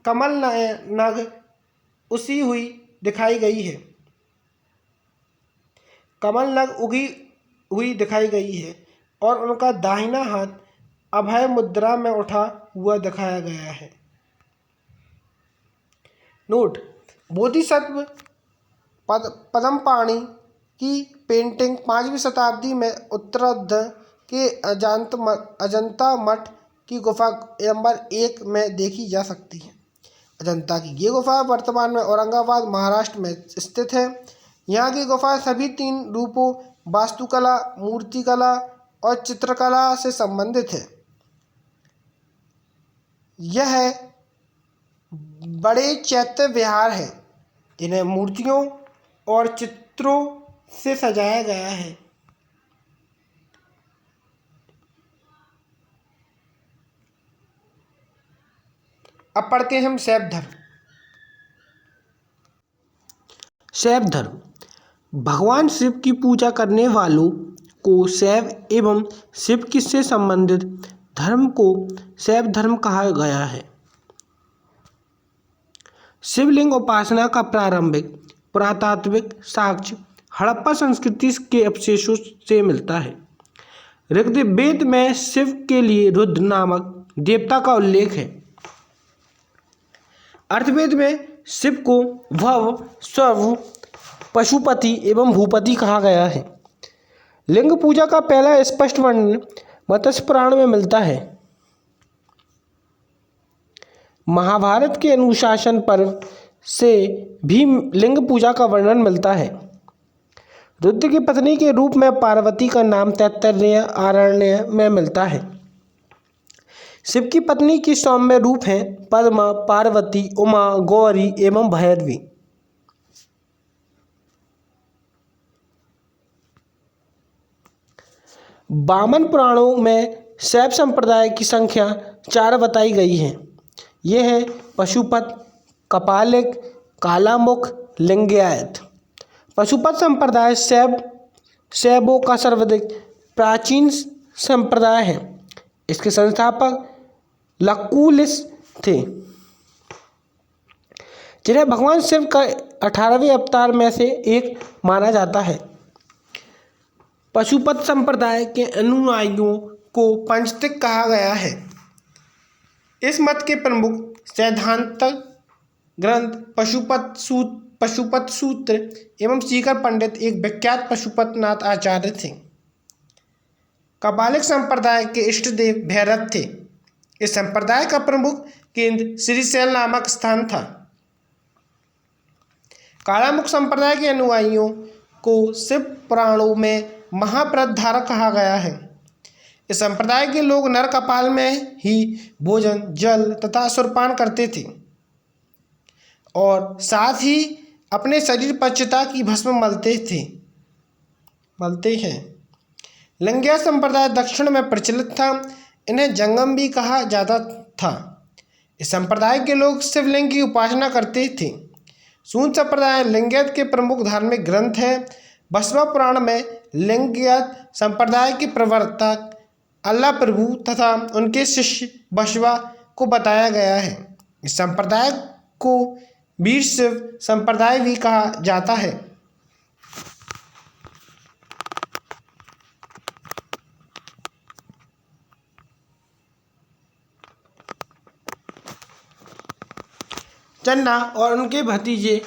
कमल नग उसी हुई दिखाई गई है। कमल नग उगी हुई दिखाई गई है और उनका दाहिना हाथ अभय मुद्रा में उठा हुआ दिखाया गया है। नोट: बोधिसत्व पद्मपाणि की पेंटिंग 5वीं शताब्दी में उत्तरार्ध के अजंता मठ की गुफा नंबर 1 में देखी जा सकती है। अजंता की ये गुफा वर्तमान में औरंगाबाद, महाराष्ट्र में स्थित है। यहाँ की गुफा सभी 3 रूपों वास्तुकला, मूर्तिकला और चित्रकला से संबंधित है। यह बड़े चैत्य विहार है जिन्हें मूर्तियों और चित्रों से सजाया गया है। अब पढ़ते हैं हम शैव धर्म। शैव धर्म भगवान शिव की पूजा करने वालों को शैव एवं शिव से संबंधित धर्म को शैव धर्म कहा गया है। शिवलिंग उपासना का प्रारंभिक पुरातात्विक साक्ष्य हड़प्पा संस्कृति के अवशेषों से मिलता है। ऋग्वेद में शिव के लिए रुद्र नामक देवता का उल्लेख है। अर्थवेद में शिव को भव, स्व, पशुपति एवं भूपति कहा गया है। लिंग पूजा का पहला स्पष्ट वर्णन मत्स्य पुराण में मिलता है। महाभारत के अनुशासन पर्व से भी लिंग पूजा का वर्णन मिलता है। रुद्र की पत्नी के रूप में पार्वती का नाम तैत्तिरीय आरण्य में मिलता है। शिव की पत्नी की सौम्य रूप हैं पद्मा, पार्वती, उमा, गौरी एवं भैरवी। वामन पुराणों में शैव संप्रदाय की संख्या 4 बताई गई है। ये हैं पशुपत, कपालिक, कालामुख, लिंगायत। पशुपत संप्रदाय शैवों का सर्वाधिक प्राचीन संप्रदाय है। इसके संस्थापक लकुलिश थे, जिन्हें भगवान शिव का 18वें अवतार में से एक माना जाता है। पशुपत संप्रदाय के अनुयायियों को पंचतिक कहा गया है। इस मत के प्रमुख सैद्धांतिक ग्रंथ पशुपत सूत्र एवं सीकर पंडित एक विख्यात पशुपतनाथ आचार्य थे। कपालिक संप्रदाय के इष्टदेव भैरव थे। इस संप्रदाय का प्रमुख केंद्र श्रीशैल नामक स्थान था। कालामुख संप्रदाय के अनुयायियों को शिव पुराणों में महाप्रधारक कहा गया है। इस संप्रदाय के लोग नर कपाल में ही भोजन, जल तथा सुरपान करते थे और साथ ही अपने शरीर पर चिता की भस्म मलते हैं। लिंगायत संप्रदाय दक्षिण में प्रचलित था। इन्हें जंगम भी कहा जाता था। इस संप्रदाय के लोग शिवलिंग की उपासना करते थे। शूद्र संप्रदाय लिंगायत के प्रमुख धार्मिक ग्रंथ है। बसवा पुराण में लिंगायत संप्रदाय के प्रवर्तक अल्लाह प्रभु तथा उनके शिष्य बसवा को बताया गया है। इस संप्रदाय को वीर शिव संप्रदाय भी कहा जाता है। चन्ना और उनके भतीजे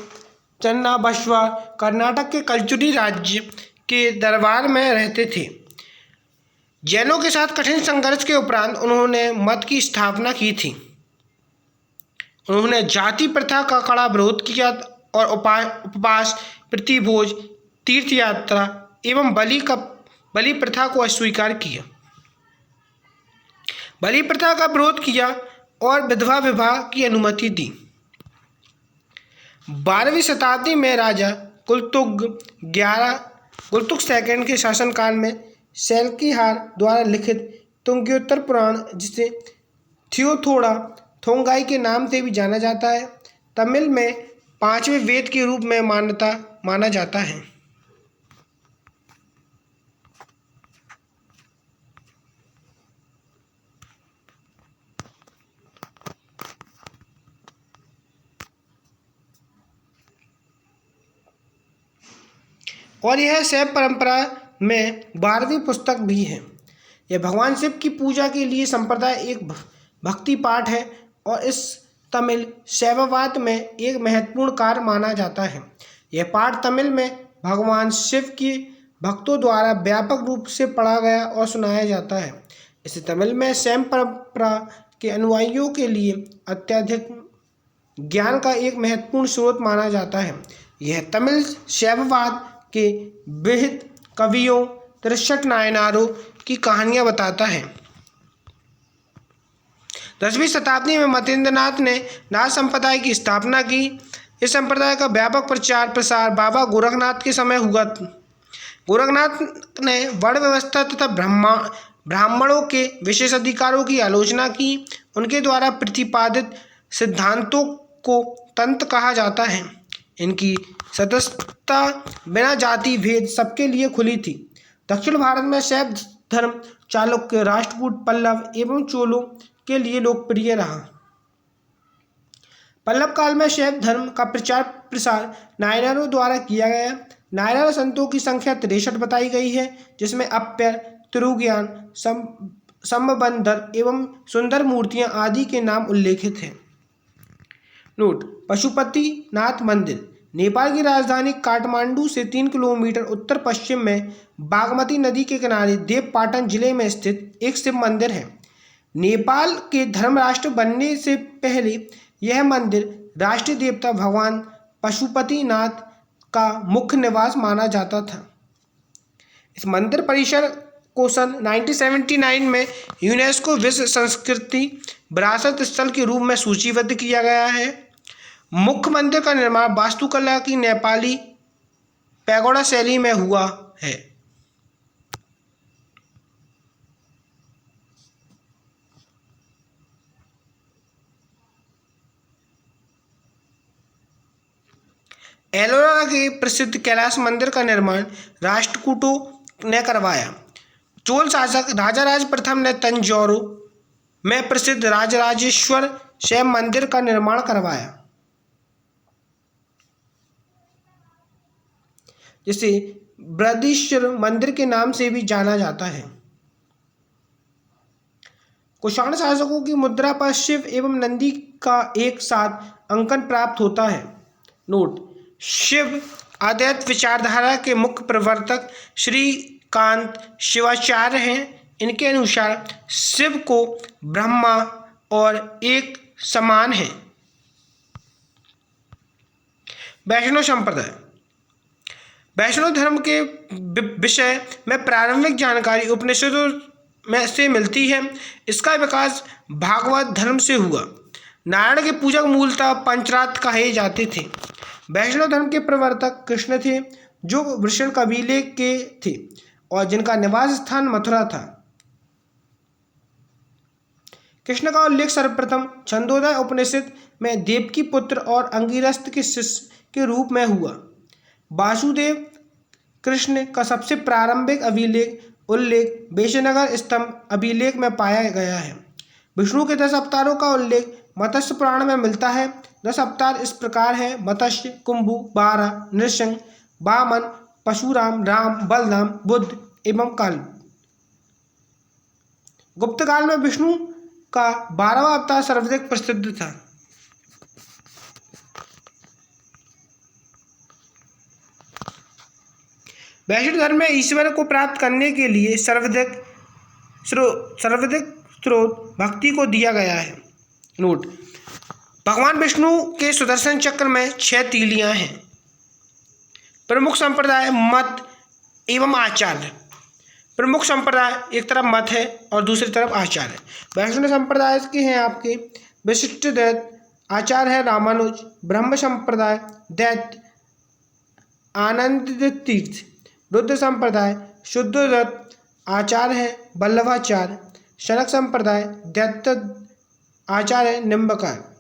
चन्ना बसवा कर्नाटक के कलचुरी राज्य के दरबार में रहते थे। जैनों के साथ कठिन संघर्ष के उपरांत उन्होंने मत की स्थापना की थी। उन्होंने जाति प्रथा का कड़ा विरोध किया और उपवास, प्रतिभोज, तीर्थ यात्रा एवं बलि प्रथा को अस्वीकार किया। बलि प्रथा का विरोध किया और विधवा विवाह की अनुमति दी। 12वीं शताब्दी में राजा कुलतुग II के शासनकाल में सेल्किहार द्वारा लिखित तुंग्योत्तर पुराण, जिसे थियोथोड़ा थोंगाई के नाम से भी जाना जाता है, तमिल में 5वें वेद के रूप में माना जाता है। और यह शैव परंपरा में 12वीं पुस्तक भी है। यह भगवान शिव की पूजा के लिए संप्रदाय एक भक्ति पाठ है और इस तमिल शैववाद में एक महत्वपूर्ण कार्य माना जाता है। यह पाठ तमिल में भगवान शिव के भक्तों द्वारा व्यापक रूप से पढ़ा गया और सुनाया जाता है। इसे तमिल में शैव परंपरा के अनुयायियों के लिए अत्यधिक ज्ञान का एक महत्वपूर्ण स्रोत माना जाता है। यह तमिल शैववाद के विहित कवियों तिरुशट नायनारों की कहानियां बताता है। 10वीं शताब्दी में मतेंद्रनाथ ने नाथ संप्रदाय की स्थापना की। इस संप्रदाय का व्यापक प्रचार प्रसार बाबा गोरखनाथ के समय हुआ। गोरखनाथ ने वर्ण व्यवस्था तथा ब्राह्मणों के विशेष अधिकारों की आलोचना की। उनके द्वारा प्रतिपादित सिद्धांतों को तंत्र कहा जाता है। इनकी सदस्यता बिना जाति भेद सबके लिए खुली थी। दक्षिण भारत में शैव धर्म चालुक्य, राष्ट्रकूट, पल्लव एवं चोलों के लिए लोकप्रिय रहा। पल्लव काल में शैव धर्म का प्रचार प्रसार नायनारों द्वारा किया गया। नायनार संतों की संख्या 63 बताई गई है, जिसमें अप्पर, तिरुज्ञान, संबंदर एवं सुंदर मूर्तियां आदि के नाम उल्लेखित हैं। नोट: पशुपतिनाथ मंदिर नेपाल की राजधानी काठमांडू से 3 किलोमीटर उत्तर पश्चिम में बागमती नदी के किनारे देवपाटन जिले में स्थित एक शिव मंदिर है। नेपाल के धर्म राष्ट्र बनने से पहले यह मंदिर राष्ट्रीय देवता भगवान पशुपतिनाथ का मुख्य निवास माना जाता था। इस मंदिर परिसर को सन 1979 में यूनेस्को विश्व संस्कृति विरासत स्थल के रूप में सूचीबद्ध किया गया है। मुख्य मंदिर का निर्माण वास्तुकला की नेपाली पैगोडा शैली में हुआ है। एलोरा के प्रसिद्ध कैलाश मंदिर का निर्माण राष्ट्रकूटों ने करवाया। चोल शासक राजराज प्रथम ने तंजौर में प्रसिद्ध राजराजेश्वर शिव मंदिर का निर्माण करवाया, जिसे बृहदीश्वर मंदिर के नाम से भी जाना जाता है। कुषाण शासकों की मुद्रा पर शिव एवं नंदी का एक साथ अंकन प्राप्त होता है। नोट: शिव अद्वैत विचारधारा के मुख्य प्रवर्तक श्रीकांत शिवाचार्य हैं। इनके अनुसार शिव को ब्रह्मा और एक समान है। वैष्णव संप्रदाय वैष्णव धर्म के विषय में प्रारंभिक जानकारी उपनिषदों में से मिलती है। इसका विकास भागवत धर्म से हुआ। नारायण के पूजक मूलतः पंचरात्र कहे जाते थे। वैष्णव धर्म के प्रवर्तक कृष्ण थे, जो वृषण कबीले के थे और जिनका निवास स्थान मथुरा था। कृष्ण का उल्लेख सर्वप्रथम छंदोदय उपनिषद में देवकी पुत्र और अंगिरस के शिष्य के रूप में हुआ। वासुदेव कृष्ण का सबसे प्रारंभिक उल्लेख वैशनगर स्तंभ अभिलेख में पाया गया है। विष्णु के 10 अवतारों का उल्लेख मत्स्य पुराण में मिलता है। 10 अवतार इस प्रकार है: मत्स्य, कुंभू, बारा, नृसिंह, वामन, परशुराम, राम, बलराम, बुद्ध एवं काल। गुप्त काल में विष्णु का 12वां अवतार सर्वाधिक प्रसिद्ध था। वैष्णव धर्म में ईश्वर को प्राप्त करने के लिए सर्वाधिक स्रोत भक्ति को दिया गया है। नोट: भगवान विष्णु के सुदर्शन चक्र में 6 तीलियां हैं। प्रमुख संप्रदाय, मत एवं आचार्य। प्रमुख संप्रदाय, एक तरफ मत है और दूसरी तरफ आचार्य है। वैष्णव संप्रदाय के हैं आपके विशिष्ट दैत्य, आचार्य है रामानुज। ब्रह्म संप्रदाय दैत्य आनंद तीर्थ। रुद्र संप्रदाय शुद्ध दत्त, आचार्य है वल्लभाचार्य। शनक संप्रदाय दैत्य, आचार्य निम्बकार।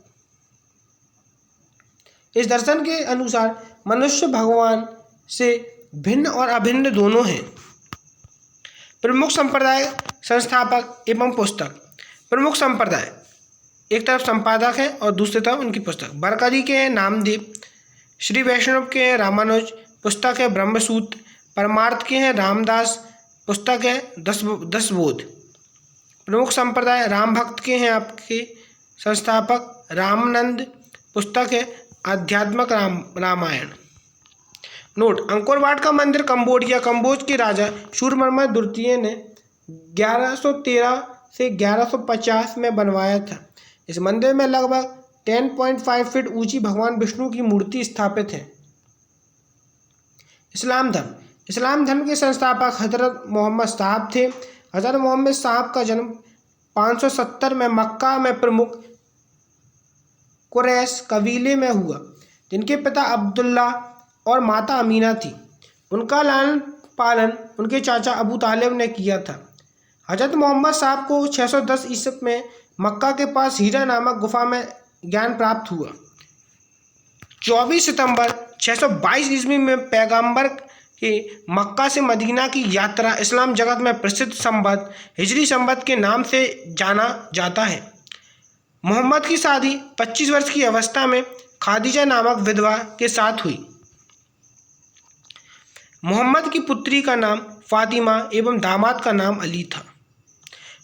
इस दर्शन के अनुसार मनुष्य भगवान से भिन्न और अभिन्न दोनों हैं। प्रमुख संप्रदाय, संस्थापक एवं पुस्तक। प्रमुख संप्रदाय, एक तरफ संपादक है और दूसरी तरफ उनकी पुस्तक। बरकरी के हैं नामदेव। श्री वैष्णव के हैं रामानुज, पुस्तक है ब्रह्मसूत्र। परमार्थ के हैं रामदास, पुस्तक है दस बोध। प्रमुख संप्रदाय राम भक्त के हैं आपके संस्थापक रामानंद, पुस्तक है आध्यात्मक रामायण। नोट, अंकोर वाट का मंदिर कंबोज के राजा सूरमर्मा द्वितीय ने 1113 से 1150 में बनवाया था। इस मंदिर में लगभग 10.5 फीट ऊंची भगवान विष्णु की मूर्ति स्थापित है। इस्लाम धर्म के संस्थापक हजरत मोहम्मद साहब थे। हजरत मोहम्मद साहब का जन्म 570 में मक्का में प्रमुख कुरैश कबीले में हुआ, जिनके पिता अब्दुल्ला और माता अमीना थी। उनका लालन पालन उनके चाचा अबू तालिब ने किया था। हजरत मोहम्मद साहब को 610 ईस्वी में मक्का के पास हीरा नामक गुफा में ज्ञान प्राप्त हुआ। 24 सितंबर 622 ईस्वी में पैगंबर के मक्का से मदीना की यात्रा इस्लाम जगत में प्रसिद्ध संवत हिजरी संवत के नाम से जाना जाता है। मोहम्मद की शादी 25 वर्ष की अवस्था में खादीजा नामक विधवा के साथ हुई। मोहम्मद की पुत्री का नाम फातिमा एवं दामाद का नाम अली था।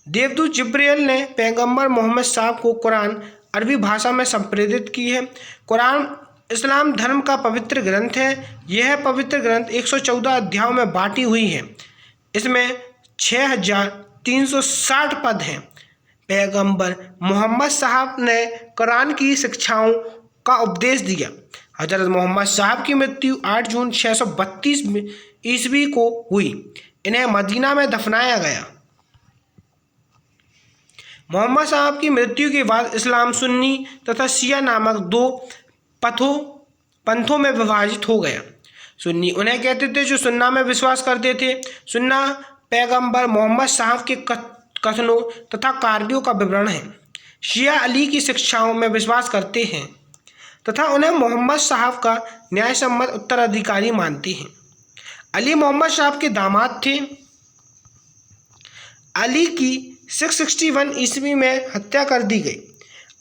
देवदूत जिब्राइल ने पैगंबर मोहम्मद साहब को कुरान अरबी भाषा में संप्रेषित की है। कुरान इस्लाम धर्म का पवित्र ग्रंथ है। यह पवित्र ग्रंथ 114 अध्यायों में बांटी हुई है। इसमें 6360 पद हैं। पैगंबर मोहम्मद साहब ने कुरान की शिक्षाओं का उपदेश दिया। हजरत मोहम्मद साहब की मृत्यु 8 जून 632 ईस्वी को हुई। इन्हें मदीना में दफनाया गया। मोहम्मद साहब की मृत्यु के बाद इस्लाम सुन्नी तथा शिया नामक 2 पंथों में विभाजित हो गया। सुन्नी उन्हें कहते थे जो सुन्ना में विश्वास करते थे। सुन्ना पैगंबर मोहम्मद साहब के कथनों तथा कार्यों का विवरण है। शिया अली की शिक्षाओं में विश्वास करते हैं तथा उन्हें मोहम्मद साहब का न्यायसम्मत उत्तराधिकारी मानते हैं। अली मोहम्मद साहब के दामाद थे। अली की 661 ईस्वी में हत्या कर दी गई।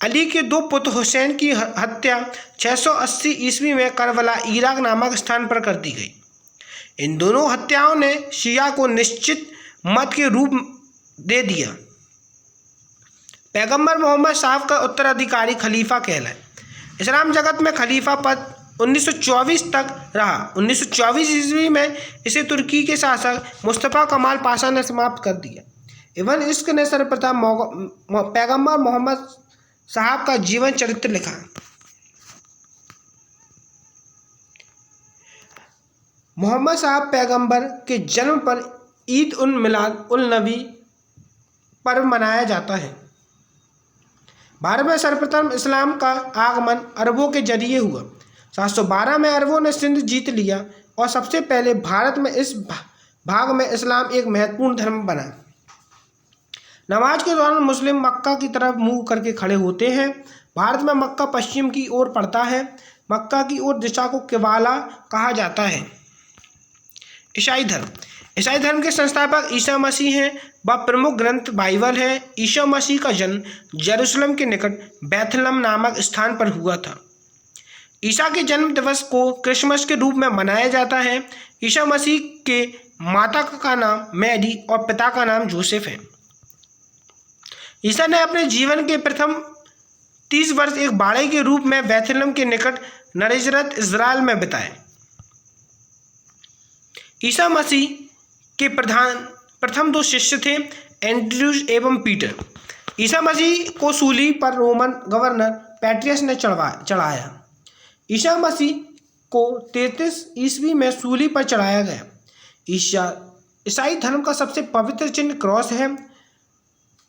अली के 2 पुत्र हुसैन की हत्या 680 ईस्वी में करबला इराक नामक स्थान पर कर दी गई। इन दोनों हत्याओं ने शिया को निश्चित मत के रूप दे दिया। पैगंबर मोहम्मद साहब का उत्तराधिकारी खलीफा कहलाए। इस्लाम जगत में खलीफा पद 1924 तक रहा। 1924 ईस्वी में इसे तुर्की के शासक मुस्तफ़ा कमाल पाशा ने समाप्त कर दिया। इब्न इश्क ने सर्वप्रथम पैगंबर मोहम्मद साहब का जीवन चरित्र लिखा। मोहम्मद साहब पैगंबर के जन्म पर ईद उल मिलाद उल नबी पर्व मनाया जाता है। भारत में सर्वप्रथम इस्लाम का आगमन अरबों के जरिए हुआ। 712 में अरबों ने सिंध जीत लिया और सबसे पहले भारत में इस भाग में इस्लाम एक महत्वपूर्ण धर्म बना। नमाज के दौरान मुस्लिम मक्का की तरफ मुंह करके खड़े होते हैं। भारत में मक्का पश्चिम की ओर पड़ता है। मक्का की ओर दिशा को किबला कहा जाता है। ईसाई धर्म के संस्थापक ईसा मसीह हैं। वह प्रमुख ग्रंथ बाइबल है। ईसा मसीह का जन्म जेरूसलम के निकट बैथलहम नामक स्थान पर हुआ था। ईसा के जन्म दिवस को क्रिसमस के रूप में मनाया जाता है। ईसा मसीह के माता का नाम मैरी और पिता का नाम जोसेफ है। ईसा ने अपने जीवन के प्रथम 30 वर्ष एक बाड़े के रूप में बैथलहम के निकट नजरत इज़राइल में बिताए। ईसा मसीह के प्रथम 2 शिष्य थे, एंड्रयूज एवं पीटर। ईसा मसीह को सूली पर रोमन गवर्नर पैट्रियस ने चढ़ाया। ईसा मसीह को 33 ईस्वी में सूली पर चढ़ाया गया। ईसाई धर्म का सबसे पवित्र चिन्ह क्रॉस है।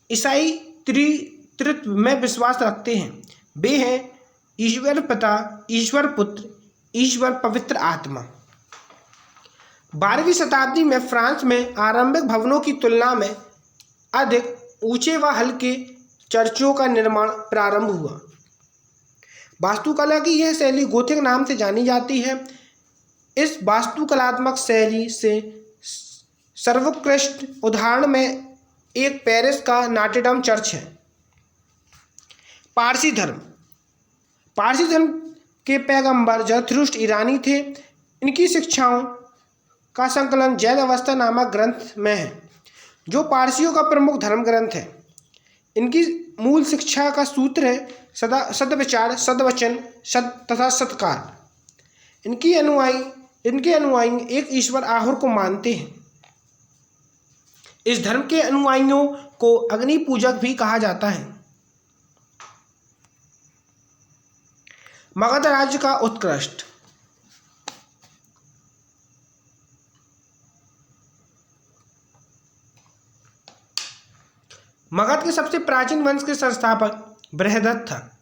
ईसाई त्रित्व में विश्वास रखते हैं। वे हैं ईश्वर पिता, ईश्वर पुत्र, ईश्वर पवित्र आत्मा। 12वीं शताब्दी में फ्रांस में आरंभिक भवनों की तुलना में अधिक ऊंचे व हल्के चर्चों का निर्माण प्रारंभ हुआ। वास्तुकला की यह शैली गोथिक नाम से जानी जाती है। इस वास्तुकलात्मक शैली से सर्वोत्कृष्ट उदाहरण में एक पेरिस का नॉटर-डेम चर्च है। पारसी धर्म के पैगंबर ज़रथुष्ट्र ईरानी थे। इनकी शिक्षाओं का संकलन जैन अवस्था नामक ग्रंथ में है, जो पारसियों का प्रमुख धर्म ग्रंथ है। इनकी मूल शिक्षा का सूत्र है सद्विचार, सद्वचन, तथा सत्कार। इनके अनुयायी एक ईश्वर आहुर को मानते हैं। इस धर्म के अनुयायियों को अग्नि पूजक भी कहा जाता है। मगध राज्य का उत्कृष्ट। मगध के सबसे प्राचीन वंश के संस्थापक बृहदत्त था।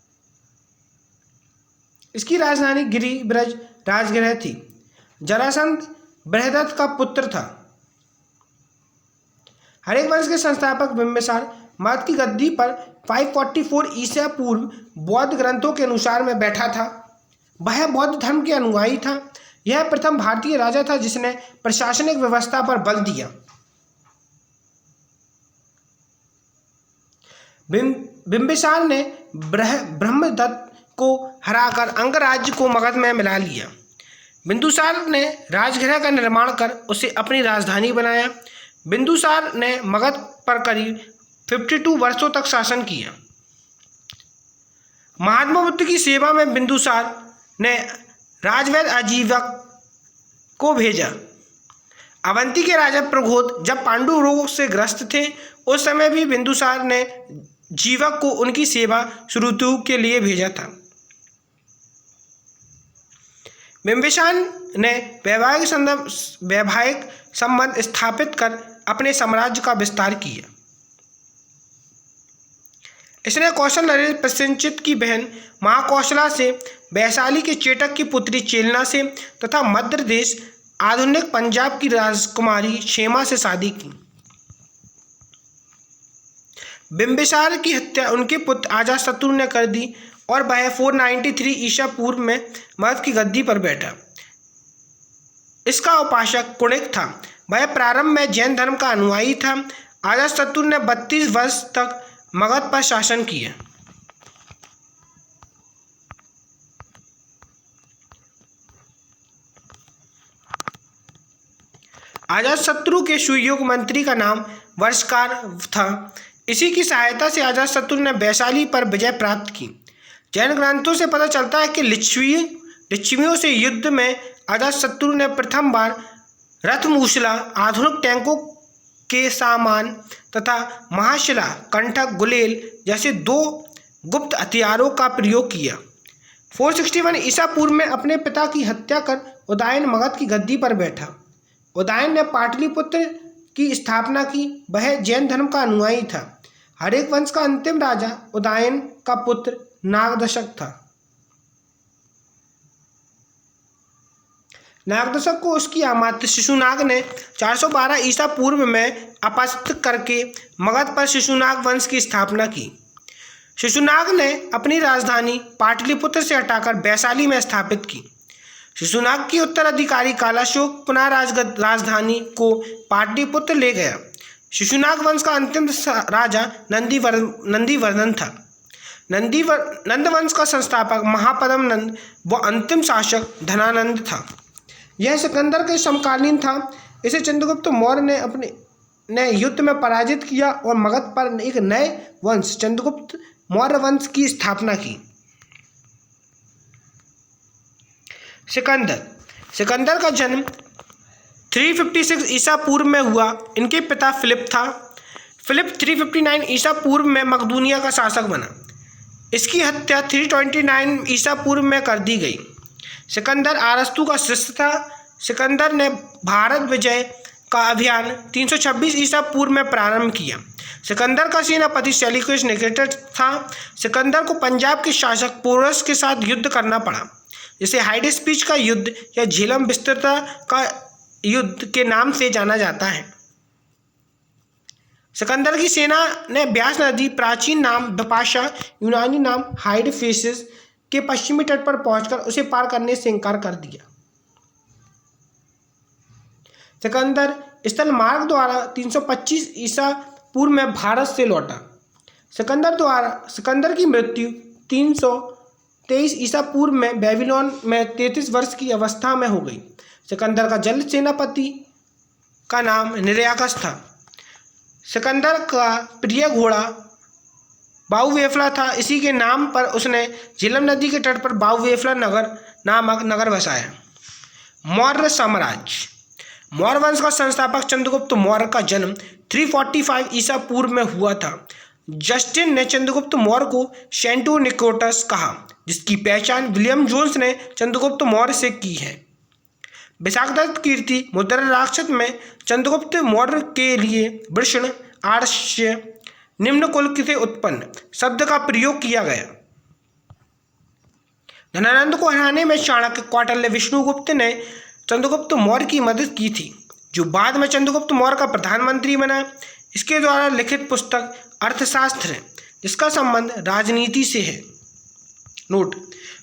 इसकी राजधानी गिरिब्रज राजगृह थी। जरासंध बृहदत्त का पुत्र था। हरेक वंश के संस्थापक बिंबिसार मगध की गद्दी पर 544 ईसा पूर्व बौद्ध ग्रंथों के अनुसार में बैठा था। वह बौद्ध धर्म के अनुयायी था। यह प्रथम भारतीय राजा था जिसने प्रशासनिक व्यवस्था पर बल दिया। बिंबिसार ने ब्रह्मदत्त को हराकर अंगराज्य को मगध में मिला लिया। बिंदुसार ने राजगृह का निर्माण कर उसे अपनी राजधानी बनाया। बिंदुसार ने मगध पर करीब 52 वर्षों तक शासन किया। महात्मा बुद्ध की सेवा में बिंदुसार ने राजवैद्य आजीवक को भेजा। अवंती के राजा प्रघोत जब पांडु रोग से ग्रस्त थे, उस समय भी बिंदुसार ने जीवक को उनकी सेवा शुरू के लिए भेजा था। बिंबिसार ने वैवाहिक संबंध स्थापित कर अपने साम्राज्य का विस्तार किया। इसने कौशल नरेश प्रसेनजित की बहन महाकौशला से, वैशाली के चेटक की पुत्री चेलना से तथा मध्य प्रदेश आधुनिक पंजाब की राजकुमारी क्षेमा से शादी की। बिंबिसार की हत्या उनके पुत्र अजातशत्रु ने कर दी और वह 493 ईसा पूर्व में मगध की गद्दी पर बैठा। इसका उपासक कुणिक था। वह प्रारंभ में जैन धर्म का अनुयायी था। अजातशत्रु ने 32 वर्ष तक मगध पर शासन किया। अजातशत्रु के सुयोग्य मंत्री का नाम वर्षकार था। इसी की सहायता से अजातशत्रु ने वैशाली पर विजय प्राप्त की। जैन ग्रंथों से पता चलता है कि लिच्छवियों से युद्ध में अजातशत्रु ने प्रथम बार रथमूसला, आधुनिक टैंकों के सामान तथा महाशिला, कंठक, गुलेल जैसे 2 गुप्त हथियारों का प्रयोग किया। 461 ईसा पूर्व में अपने पिता की हत्या कर उदयन मगध की गद्दी पर बैठा। उदयन ने पाटलिपुत्र की स्थापना की। वह जैन धर्म का अनुयायी था। हरेक वंश का अंतिम राजा उदयन का पुत्र नागदशक था। नागदशक को उसकी अमात्य शिशुनाग ने 412 ईसा पूर्व में अपस्त करके मगध पर शिशुनाग वंश की स्थापना की। शिशुनाग ने अपनी राजधानी पाटलिपुत्र से हटाकर वैशाली में स्थापित की। शिशुनाग की उत्तराधिकारी कालाशोक पुनः राजधानी को पाटलिपुत्र ले गया। शिशुनाग वंश का अंतिम राजा नंदीवर्धन था। नंद वंश का संस्थापक महापद्म नंद व अंतिम शासक धनानंद था। यह सिकंदर के समकालीन था। इसे चंद्रगुप्त मौर्य ने युद्ध में पराजित किया और मगध पर एक नए वंश चंद्रगुप्त मौर्य वंश की स्थापना की। सिकंदर का जन्म 356 ईसा पूर्व में हुआ। इनके पिता फिलिप था। फिलिप 359 ईसा पूर्व में मकदूनिया का शासक बना। इसकी हत्या 329 ईसा पूर्व में कर दी गई। सिकंदर अरस्तु का शिष्य था। सिकंदर ने भारत विजय का अभियान 326 ईसा पूर्व में प्रारंभ किया। सिकंदर का सेनापति सेल्यूकस निकेटर था। सिकंदर को पंजाब के शासक पोरस के साथ युद्ध करना पड़ा, जिसे हाइडेस्पीच का युद्ध या झेलम विस्तृता का युद्ध के नाम से जाना जाता है। सिकंदर की सेना ने ब्यास नदी, प्राचीन नाम बिपाशा, यूनानी नाम हाइडफेसिस के पश्चिमी तट पर पहुंचकर उसे पार करने से इनकार कर दिया। सिकंदर स्थल मार्ग द्वारा 325 ईसा पूर्व में भारत से लौटा। सिकंदर की मृत्यु 323 ईसा पूर्व में बेबीलोन में 33 वर्ष की अवस्था में हो गई। सिकंदर का जल सेनापति का नाम निर्याकस था। सिकंदर का प्रिय घोड़ा बाहुवेफला था। इसी के नाम पर उसने झेलम नदी के तट पर बाहुवेफला नगर नामक नगर बसाया। मौर्य साम्राज्य। मौर्य वंश का संस्थापक चंद्रगुप्त मौर्य का जन्म 345 ईसा पूर्व में हुआ था। जस्टिन ने चंद्रगुप्त मौर्य को सेंटो निकोटस कहा, जिसकी पहचान विलियम जोन्स ने चंद्रगुप्त मौर्य से की है। विशाखदत्त कीर्ति मुद्रा राक्षस में चंद्रगुप्त मौर्य के लिए वृषण, आर्ष्य, निम्न कुल से उत्पन्न शब्द का प्रयोग किया गया। धनानंद को हराने में चाणक्य कौटिल्य विष्णुगुप्त ने चंद्रगुप्त मौर्य की मदद की थी, जो बाद में चंद्रगुप्त मौर्य का प्रधानमंत्री बना। इसके द्वारा लिखित पुस्तक अर्थशास्त्र है, जिसका संबंध राजनीति से है। नोट: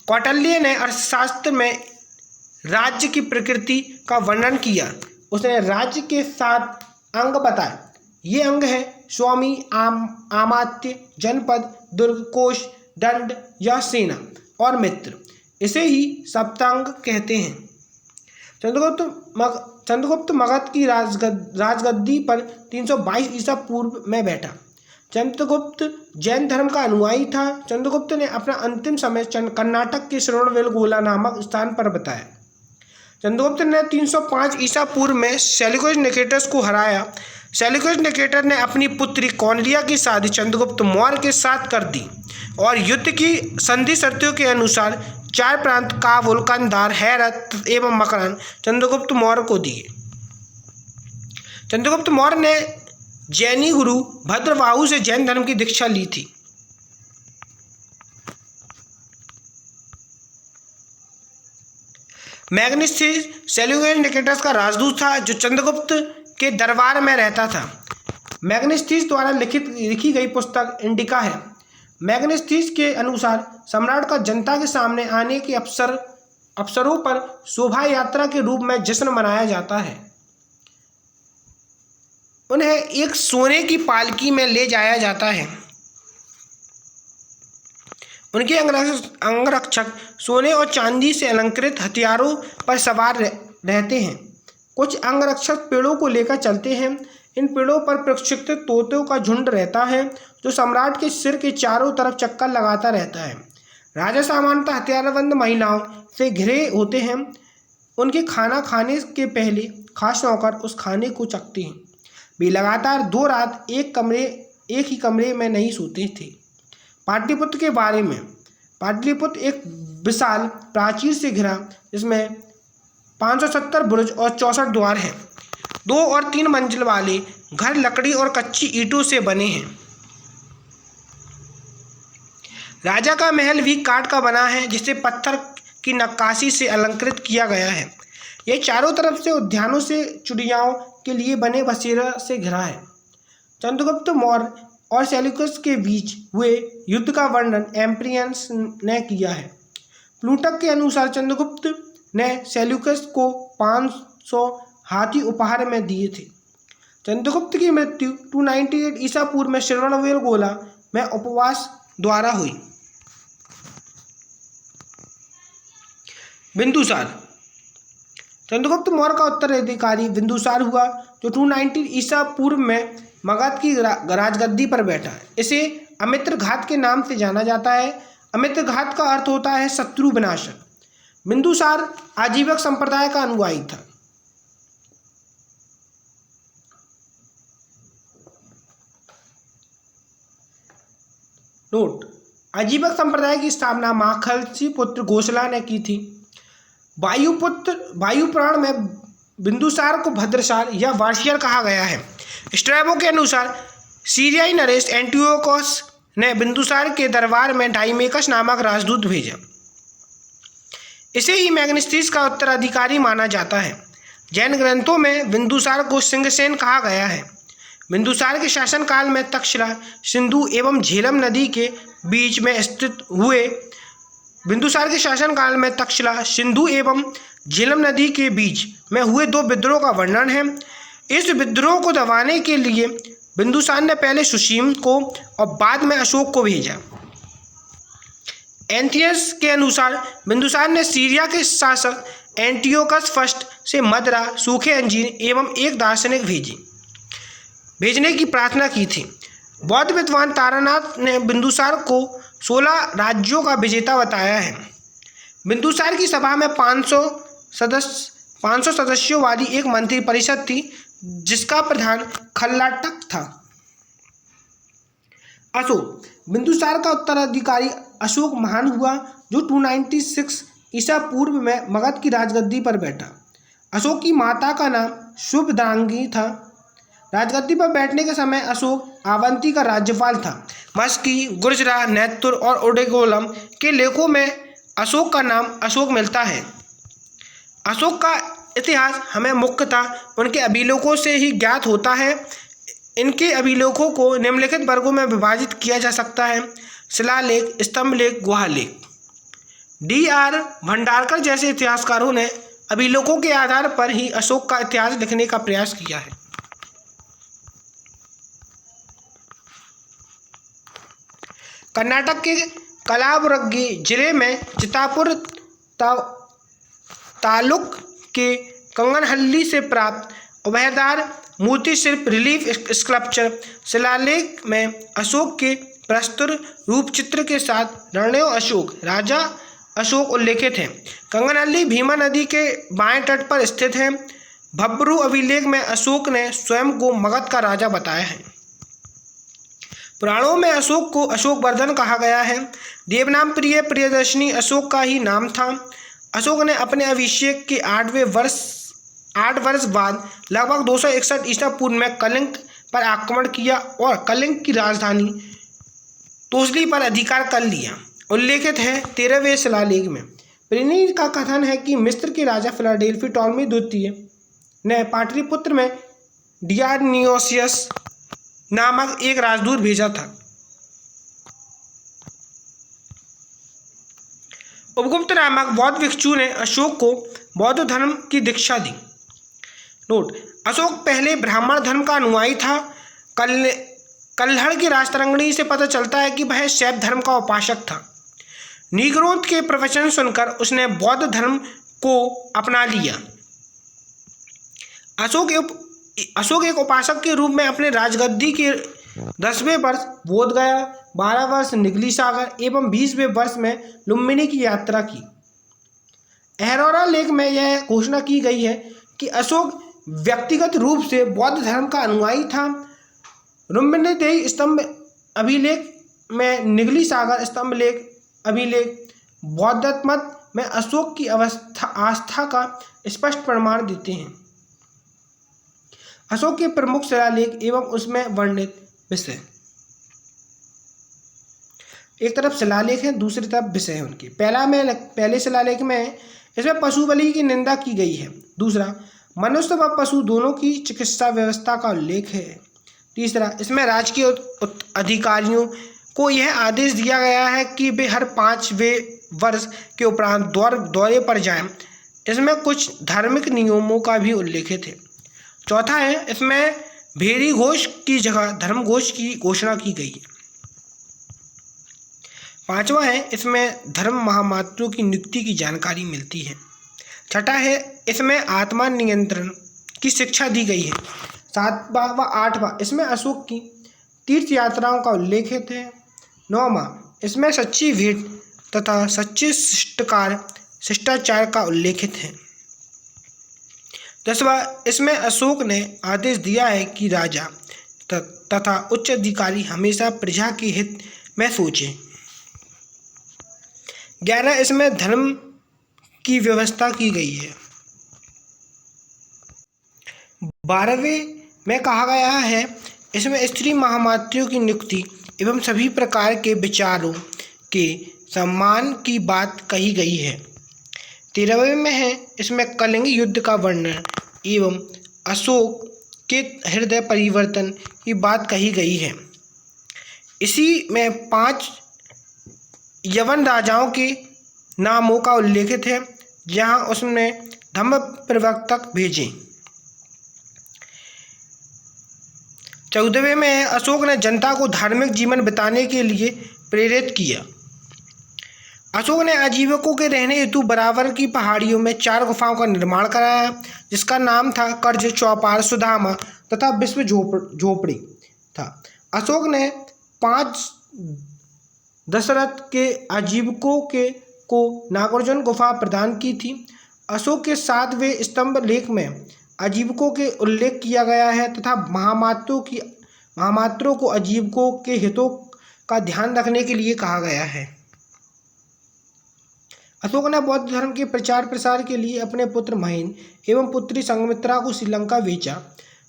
कौटिल्य ने अर्थशास्त्र में राज्य की प्रकृति का वर्णन किया। उसने राज्य के 7 अंग बताए। ये अंग है स्वामी, आमात्य, जनपद, दुर्ग, कोष, दंड या सेना और मित्र। इसे ही सप्तांग कहते हैं। चंद्रगुप्त मगध की राजगद्दी पर 322 ईसा पूर्व में बैठा। चंद्रगुप्त जैन धर्म का अनुयायी था। चंद्रगुप्त ने अपना अंतिम समय कर्नाटक के श्रवणबेलगोला नामक स्थान पर बताया। चंद्रगुप्त ने 305 ईसा पूर्व में सेल्यूकस निकेटर को हराया। सेल्यूकस निकेटर ने अपनी पुत्री कौनलिया की शादी चंद्रगुप्त मौर्य के साथ कर दी और युद्ध की संधि शर्तों के अनुसार 4 प्रांत काबुल, कंधार, हेरत एवं मकरन चंद्रगुप्त मौर्य को दिए। चंद्रगुप्त मौर्य ने जैनी गुरु भद्रबाहु से जैन धर्म की दीक्षा ली थी। मैग्नेस्थिस सेल्यूकस निकेटर का राजदूत था, जो चंद्रगुप्त के दरबार में रहता था। मैग्नेस्थिस द्वारा लिखी गई पुस्तक इंडिका है। मैग्नेस्थिस के अनुसार सम्राट का जनता के सामने आने के अवसरों पर शोभा यात्रा के रूप में जश्न मनाया जाता है। उन्हें एक सोने की पालकी में ले जाया जाता है। उनके अंगरक्षक सोने और चांदी से अलंकृत हथियारों पर सवार रहते हैं। कुछ अंगरक्षक पेड़ों को लेकर चलते हैं। इन पेड़ों पर प्रशिक्षित तोतों का झुंड रहता है, जो सम्राट के सिर के चारों तरफ चक्कर लगाता रहता है। राजा सामान्यतः हथियारबंद महिलाओं से घिरे होते हैं। उनके खाना खाने के पहले खास नौकर उस खाने को चखते हैं। वे लगातार 2 रात एक ही कमरे में नहीं सोते थे। पाटलिपुत्र के बारे में। पाटलिपुत्र एक विशाल प्राचीर से घिरा, जिसमें 570 बुर्ज और 64 द्वार हैं। 2 और 3 मंजिल वाले घर लकड़ी और कच्ची ईंटों से बने हैं। राजा का महल भी काठ का बना है, जिसे पत्थर की नक्काशी से अलंकृत किया गया है। यह चारों तरफ से उद्यानों से चिड़ियाओं के लिए बने बसेरा से घिरा है। चंद्रगुप्त मौर्य और सेल्यूकस के बीच हुए युद्ध का वर्णन एम्पिरियंस ने किया है। प्लूटक के अनुसार चंद्रगुप्त ने सेल्यूकस को 500 हाथी उपहार में दिए थे। चंद्रगुप्त की मृत्यु 298 ईसा पूर्व में श्रवणबेलगोला में उपवास द्वारा हुई। बिंदुसार। चंद्रगुप्त मौर्य का उत्तराधिकारी बिंदुसार हुआ, जो 290 ईसा पूर्व में मगध की राजगद्दी पर बैठा। इसे अमित्र घात के नाम से जाना जाता है। अमित्र घात का अर्थ होता है शत्रु विनाशक। बिंदुसार आजीवक संप्रदाय का अनुयायी था। नोट: अजीबक संप्रदाय की स्थापना माखलसी पुत्र घोषला ने की थी। वायुपुराण में बिंदुसार को भद्रसार या वार्षियर कहा गया है। स्ट्रैबो के अनुसार सीरियाई नरेश एंटियोकस ने बिंदुसार के दरबार में डाइमेकस नामक राजदूत भेजा। इसे ही मैग्नेस्टिस का उत्तराधिकारी माना जाता है। जैन ग्रंथों में बिंदुसार को सिंहसेन कहा गया है। बिंदुसार के शासनकाल में तक्षशिला सिंधु एवं झेलम नदी के बीच में स्थित हुए नदी के बीच में हुए दो विद्रोह का वर्णन है। इस विद्रोह को दबाने के लिए बिंदुसार ने पहले सुसीम को और बाद में अशोक को भेजा। एंथियस के अनुसार बिंदुसार ने सीरिया के शासक एंटियोकस फर्स्ट से मदरा, सूखे अंजीर एवं एक दार्शनिक भेजने की प्रार्थना की थी। बौद्ध विद्वान तारानाथ ने बिंदुसार को 16 राज्यों का विजेता बताया है। बिंदुसार की सभा में 500 सदस्यों वाली एक मंत्री परिषद थी, जिसका प्रधान खल्लाटक था। अशोक बिंदुसार का उत्तराधिकारी अशोक महान हुआ, जो 296 ईसा पूर्व में मगध की राजगद्दी पर बैठा। अशोक की माता का नाम शुभदांगी था। राजगद्दी पर बैठने के समय अशोक अवंती का राज्यपाल था। मस्की, गुर्जरा, नैतुर और ओडेगोलम के लेखों में अशोक का नाम अशोक मिलता है। अशोक का इतिहास हमें मुख्यतः उनके अभिलेखों से ही ज्ञात होता है। इनके अभिलेखों को निम्नलिखित वर्गों में विभाजित किया जा सकता है: शिलालेख, स्तंभलेख, गुहालेख। D.R. भंडारकर जैसे इतिहासकारों ने अभिलेखों के आधार पर ही अशोक का इतिहास लिखने का प्रयास किया है। कर्नाटक के कलाबुरगी जिले में चित्तापुर तालुक के कंगनहल्ली से प्राप्त उभयदार मूर्ति शिल्प रिलीफ स्कल्पचर शिलालेख में अशोक के प्रस्तुत रूप चित्र के साथ रणदेव अशोक, राजा अशोक उल्लेखित हैं। कंगनहल्ली भीमा नदी के बाएं तट पर स्थित है। भब्रू अभिलेख में अशोक ने स्वयं को मगध का राजा बताया है। पुराणों में अशोक को अशोकवर्धन कहा गया है। देवनाम प्रियदर्शनी अशोक का ही नाम था। अशोक ने अपने अभिषेक के 8 वर्ष बाद लगभग 261 ईसा पूर्व में कलिंग पर आक्रमण किया और कलिंग की राजधानी तोसली पर अधिकार कर लिया। उल्लेखित है 13वें शिलालेख में। प्लिनी का कथन है कि मिस्र के राजा फिलाडेल्फी टॉलमी द्वितीय ने पाटलिपुत्र में डियानियोसियस नामक एक राजदूत भेजा था। उपगुप्त नामक बौद्ध भिक्षु ने अशोक को बौद्ध धर्म की दीक्षा दी। नोट: अशोक पहले ब्राह्मण धर्म का अनुयायी था। कल्हड़ की राजतरंगिणी से पता चलता है कि वह शैव धर्म का उपासक था। निग्रोध के प्रवचन सुनकर उसने बौद्ध धर्म को अपना लिया। अशोक एक उपासक के रूप में अपने राजगद्दी के 10वें वर्ष बोधगया, 12 वर्ष निगली सागर एवं 20वें वर्ष में लुम्बिनी की यात्रा की। अहरौरा लेख में यह घोषणा की गई है कि अशोक व्यक्तिगत रूप से बौद्ध धर्म का अनुयायी था। लुम्बिनी स्तंभ अभिलेख में निगली सागर स्तंभलेख अभिलेख बौद्ध मत में अशोक की आस्था का स्पष्ट प्रमाण देते हैं। अशोक के प्रमुख शिलालेख एवं उसमें वर्णित विषय, एक तरफ शिलालेख है, दूसरी तरफ विषय है उनके। पहले शिलालेख में इसमें पशु बलि की निंदा की गई है। दूसरा, मनुष्य व पशु दोनों की चिकित्सा व्यवस्था का उल्लेख है। तीसरा, इसमें राजकीय अधिकारियों को यह आदेश दिया गया है कि वे हर 5वें वर्ष के उपरांत दौरे पर जाएं। इसमें कुछ धार्मिक नियमों का भी उल्लेखित है। चौथा है, इसमें भेरी घोष की जगह धर्मघोष की घोषणा की गई है। पांचवा है, इसमें धर्म महामात्रों की नियुक्ति की जानकारी मिलती है। छठा है, इसमें आत्मा नियंत्रण की शिक्षा दी गई है। 7वां व 8वां, इसमें अशोक की तीर्थ यात्राओं का उल्लेखित है। 9वां, इसमें सच्ची भेंट तथा सच्चे शिष्टाचार का उल्लेखित है। 10वां, इसमें अशोक ने आदेश दिया है कि राजा तथा उच्च अधिकारी हमेशा प्रजा के हित में सोचें। 11 इसमें धर्म की व्यवस्था की गई है। 12वें में कहा गया है, इसमें स्त्री महामात्रियों की नियुक्ति एवं सभी प्रकार के विचारों के सम्मान की बात कही गई है। 13वें में है, इसमें कलिंग युद्ध का वर्णन एवं अशोक के हृदय परिवर्तन की बात कही गई है। इसी में 5 यवन राजाओं के नामों का उल्लेखित है, जहां उसने धम्म प्रवर्तक भेजे। 14वें में है, अशोक ने जनता को धार्मिक जीवन बिताने के लिए प्रेरित किया। अशोक ने आजीविकों के रहने हेतु बराबर की पहाड़ियों में 4 गुफाओं का निर्माण कराया, जिसका नाम था कर्ज, चौपार, सुदामा तथा विश्व झोपड़ी था। अशोक ने 5 दशरथ के आजीविकों को नागार्जुन गुफा प्रदान की थी। अशोक के 7वें स्तंभ लेख में आजीविकों के उल्लेख किया गया है तथा महामात्रों को आजीविकों के हितों का ध्यान रखने के लिए कहा गया है। अशोक ने बौद्ध धर्म के प्रचार प्रसार के लिए अपने पुत्र महेन एवं पुत्री संघमित्रा को श्रीलंका भेजा।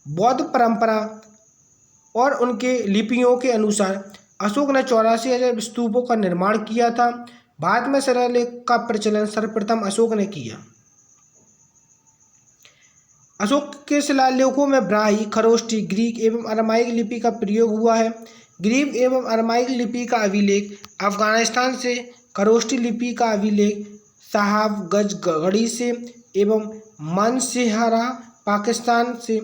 बौद्ध परंपरा और उनके लिपियों के अनुसार अशोक ने 84,000 स्तूपों का निर्माण किया था। बाद में शिलालेख का प्रचलन सर्वप्रथम अशोक ने किया। अशोक के शिलालेखों में ब्राह्मी, खरोष्टी, ग्रीक एवं अरमाइक लिपि का प्रयोग हुआ है। ग्रीक एवं अरमाइक लिपि का अभिलेख अफगानिस्तान से, खरोष्टी लिपि का अभिलेख साहबगंज से एवं मानसेहरा पाकिस्तान से,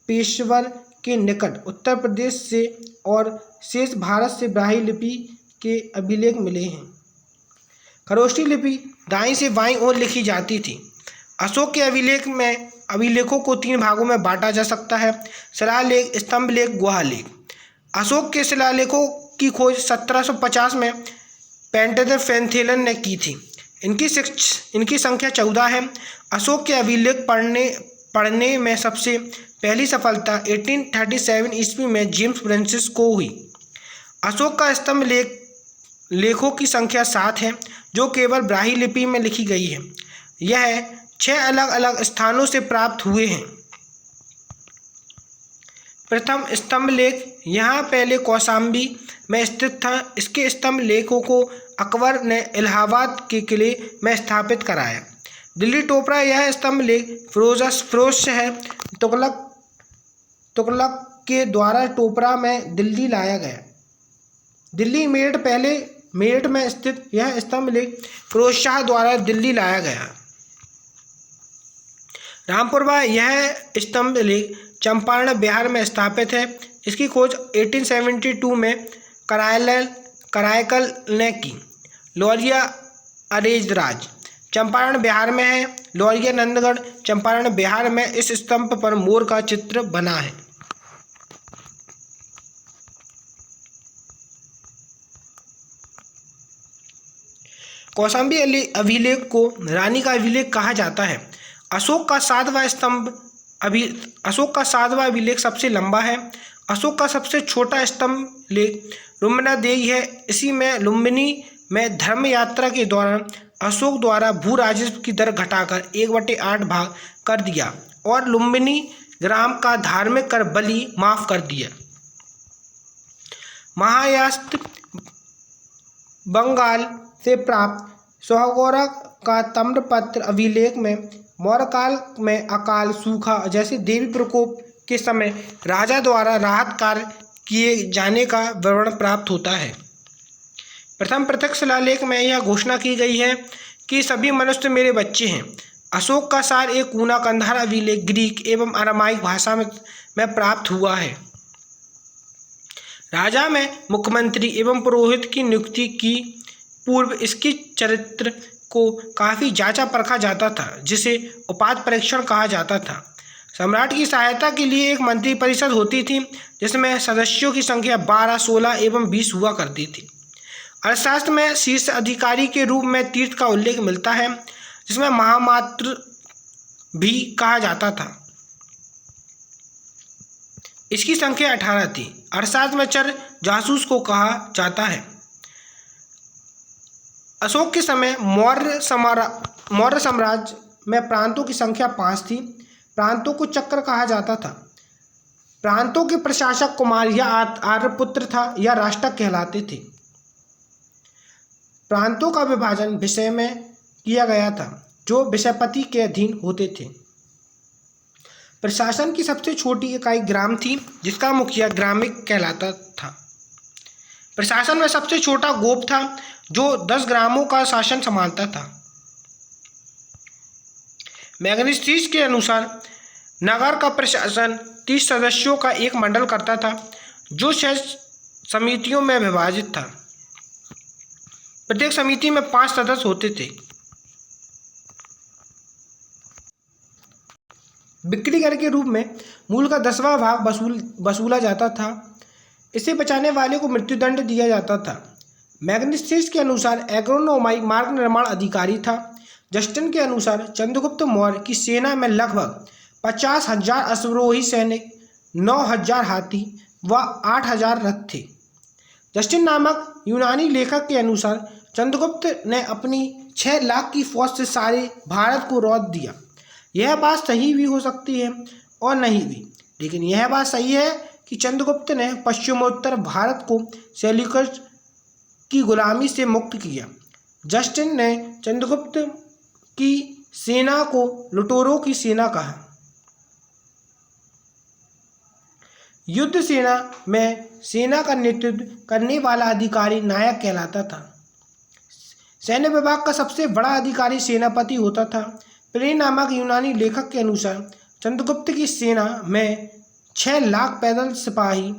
पेशवर के निकट उत्तर प्रदेश से और शेष भारत से ब्राह्मी लिपि के अभिलेख मिले हैं। खरोष्टी लिपि दाईं से बाईं ओर लिखी जाती थी। अशोक के अभिलेखों को 3 भागों में बांटा जा सकता है: शिलालेख, स्तंभ लेख, गुहा लेख। अशोक के शिलालेखों की खोज 1750 में पेंटेदर फेनथेलन ने की थी। इनकी संख्या 14 है। अशोक के अभिलेख पढ़ने में सबसे पहली सफलता 1837 ईस्वी में जेम्स फ्रांसिस को हुई। अशोक का स्तंभ लेखों की संख्या 7 है, जो केवल ब्राह्मी लिपि में लिखी गई है। यह 6 अलग अलग स्थानों से प्राप्त हुए हैं। प्रथम स्तंभ लेख यहाँ पहले कौशाम्बी में स्थित था। इसके स्तंभ लेखों को अकबर ने इलाहाबाद के किले में स्थापित कराया। दिल्ली टोपरा यह स्तंभ लेख फिरोज शहर तुगलक के द्वारा टोपरा में दिल्ली लाया गया। दिल्ली मेरठ में स्थित यह स्तंभ लेख फिरोज शाह द्वारा दिल्ली लाया गया। रामपुरवा यह स्तंभ लेख चंपारण बिहार में स्थापित है। इसकी खोज 1872 में करायकल ने की। लौरिया अरेजराज चंपारण बिहार में है। लौरिया नंदगढ़ चंपारण बिहार में इस स्तंभ पर मोर का चित्र बना है। कौशाम्बी अभिलेख को रानी का अभिलेख कहा जाता है। अशोक का 7वां अभिलेख सबसे लंबा है। अशोक का सबसे छोटा स्तंभ लेख लुम्बिनी है। इसी में लुम्बिनी में धर्म यात्रा के दौरान अशोक द्वारा भू राजस्व की दर घटाकर 1/8 भाग कर दिया और लुम्बिनी ग्राम का धार्मिक कर बलि माफ कर दिया। महायास्त्र बंगाल से प्राप्त सोहगौरा का ताम्रपत्र अभिलेख में मौर्य काल में अकाल, सूखा जैसे देवी प्रकोप के समय राजा द्वारा राहत कार्य किए जाने का विवरण प्राप्त होता है। प्रथम प्रत्यक्ष शिलालेख में यह घोषणा की गई है कि सभी मनुष्य मेरे बच्चे हैं। अशोक का सार एक कूना कंधार अभिलेख ग्रीक एवं अरामाइक भाषा में प्राप्त हुआ है। राजा में मुख्यमंत्री एवं पुरोहित की नियुक्ति की पूर्व इसकी चरित्र को काफ़ी जांचा परखा जाता था, जिसे उपाधि परीक्षण कहा जाता था। सम्राट की सहायता के लिए एक मंत्री परिषद होती थी, जिसमें सदस्यों की संख्या 12, 16 एवं 20 हुआ करती थी। अर्थशास्त्र में शीर्ष अधिकारी के रूप में तीर्थ का उल्लेख मिलता है, जिसमें महामात्र भी कहा जाता था। इसकी संख्या 18 थी। अर्थशास्त्र में चर जासूस को कहा जाता है। अशोक के समय मौर्य साम्राज्य में प्रांतों की संख्या 5 थी। प्रांतों को चक्र कहा जाता था। प्रांतों के प्रशासक कुमार या आर्यपुत्र था या राष्ट्रक कहलाते थे। प्रांतों का विभाजन विषय में किया गया था जो विषयपति के अधीन होते थे। प्रशासन की सबसे छोटी इकाई ग्राम थी जिसका मुखिया ग्रामिक कहलाता था। प्रशासन में सबसे छोटा गोप था जो 10 ग्रामों का शासन संभालता था। मैग्नेस्टीस के अनुसार नगर का प्रशासन 30 सदस्यों का एक मंडल करता था जो 6 समितियों में विभाजित था। प्रत्येक समिति में 5 सदस्य होते थे। बिक्री कर के रूप में मूल का 10वां भाग वसूला जाता था। इसे बचाने वाले को मृत्युदंड दिया जाता था। मैग्नेस्टीस के अनुसार एग्रोनोमाई मार्ग निर्माण अधिकारी था। जस्टिन के अनुसार चंद्रगुप्त मौर्य की सेना में लगभग 50,000 अश्वारोही सैनिक, 9,000 हाथी व 8,000 रथ थे। जस्टिन नामक यूनानी लेखक के अनुसार चंद्रगुप्त ने अपनी 6 लाख की फौज से सारे भारत को रौंद दिया। यह बात सही भी हो सकती है और नहीं भी, लेकिन यह बात सही है कि चंद्रगुप्त ने पश्चिमोत्तर भारत को सेल्यूकस की गुलामी से मुक्त किया। जस्टिन ने चंद्रगुप्त की सेना को लुटेरों की सेना कहा। युद्ध सेना में सेना का नेतृत्व करने वाला अधिकारी नायक कहलाता था। सैन्य विभाग का सबसे बड़ा अधिकारी सेनापति होता था। प्लेनी नामक यूनानी लेखक के अनुसार चंद्रगुप्त की सेना में 6 लाख पैदल सिपाही,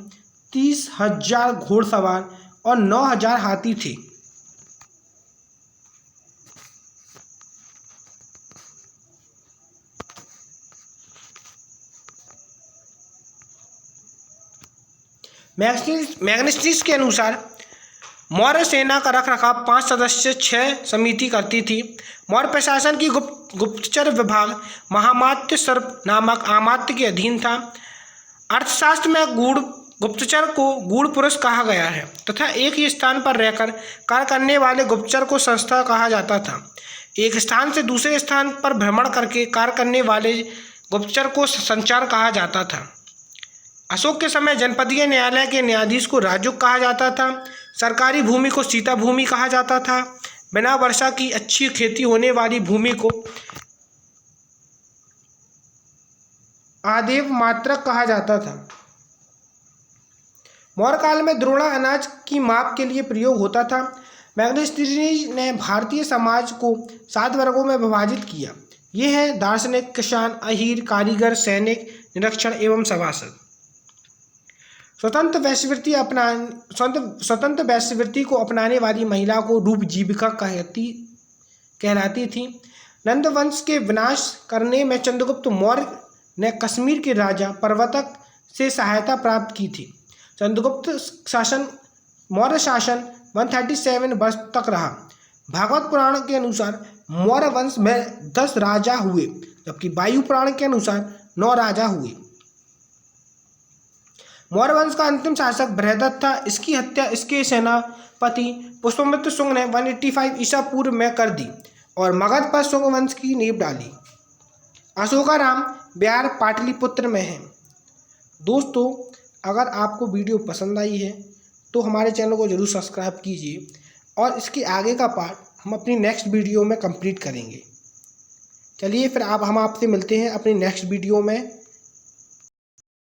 30,000 घोड़सवार और 9,000 हाथी थे। मैग्नेस्टीस के अनुसार मौर्य सेना का रखरखाव 5 सदस्य 6 समिति करती थी। मौर्य प्रशासन की गुप्तचर विभाग महामात्य सर्प नामक अमात्य के अधीन था। अर्थशास्त्र में गुप्तचर को गूढ़ पुरुष कहा गया है तथा एक ही स्थान पर रहकर कार्य करने वाले गुप्तचर को संस्था कहा जाता था। एक स्थान से दूसरे स्थान पर भ्रमण करके कार्य करने वाले गुप्तचर को संचार कहा जाता था। अशोक के समय जनपदीय न्यायालय के न्यायाधीश को राजुक कहा जाता था। सरकारी भूमि को सीता भूमि कहा जाता था। बिना वर्षा की अच्छी खेती होने वाली भूमि को आदेव मात्रक कहा जाता था। मौर्य काल में द्रोणा अनाज की माप के लिए प्रयोग होता था। मैग्नेस्टीस ने भारतीय समाज को 7 वर्गों में विभाजित किया। ये हैं दार्शनिक, किसान, अहीर, कारीगर, सैनिक, निरीक्षण एवं सभासद। स्वतंत्र वैश्यवृत्ति को अपनाने वाली महिला को रूप जीविका कहलाती थी। नंद वंश के विनाश करने में चंद्रगुप्त मौर्य ने कश्मीर के राजा प्रवर्तक से सहायता प्राप्त की थी। चंद्रगुप्त मौर्य शासन 137 वर्ष तक रहा। भागवत पुराण के अनुसार मौर्य वंश में 10 राजा हुए, जबकि वायु पुराण के अनुसार 9 राजा हुए। मौर्य वंश का अंतिम शासक बृहदत्त था। इसकी हत्या इसके सेनापति पुष्यमित्र शुंग ने 185 ईसा पूर्व में कर दी और मगध पर शुंग वंश की नींव डाली। अशोकाराम बिहार पाटलिपुत्र में है। दोस्तों, अगर आपको वीडियो पसंद आई है तो हमारे चैनल को जरूर सब्सक्राइब कीजिए और इसके आगे का पार्ट हम अपनी नेक्स्ट वीडियो में कंप्लीट करेंगे। चलिए फिर हम आपसे मिलते हैं अपनी नेक्स्ट वीडियो में।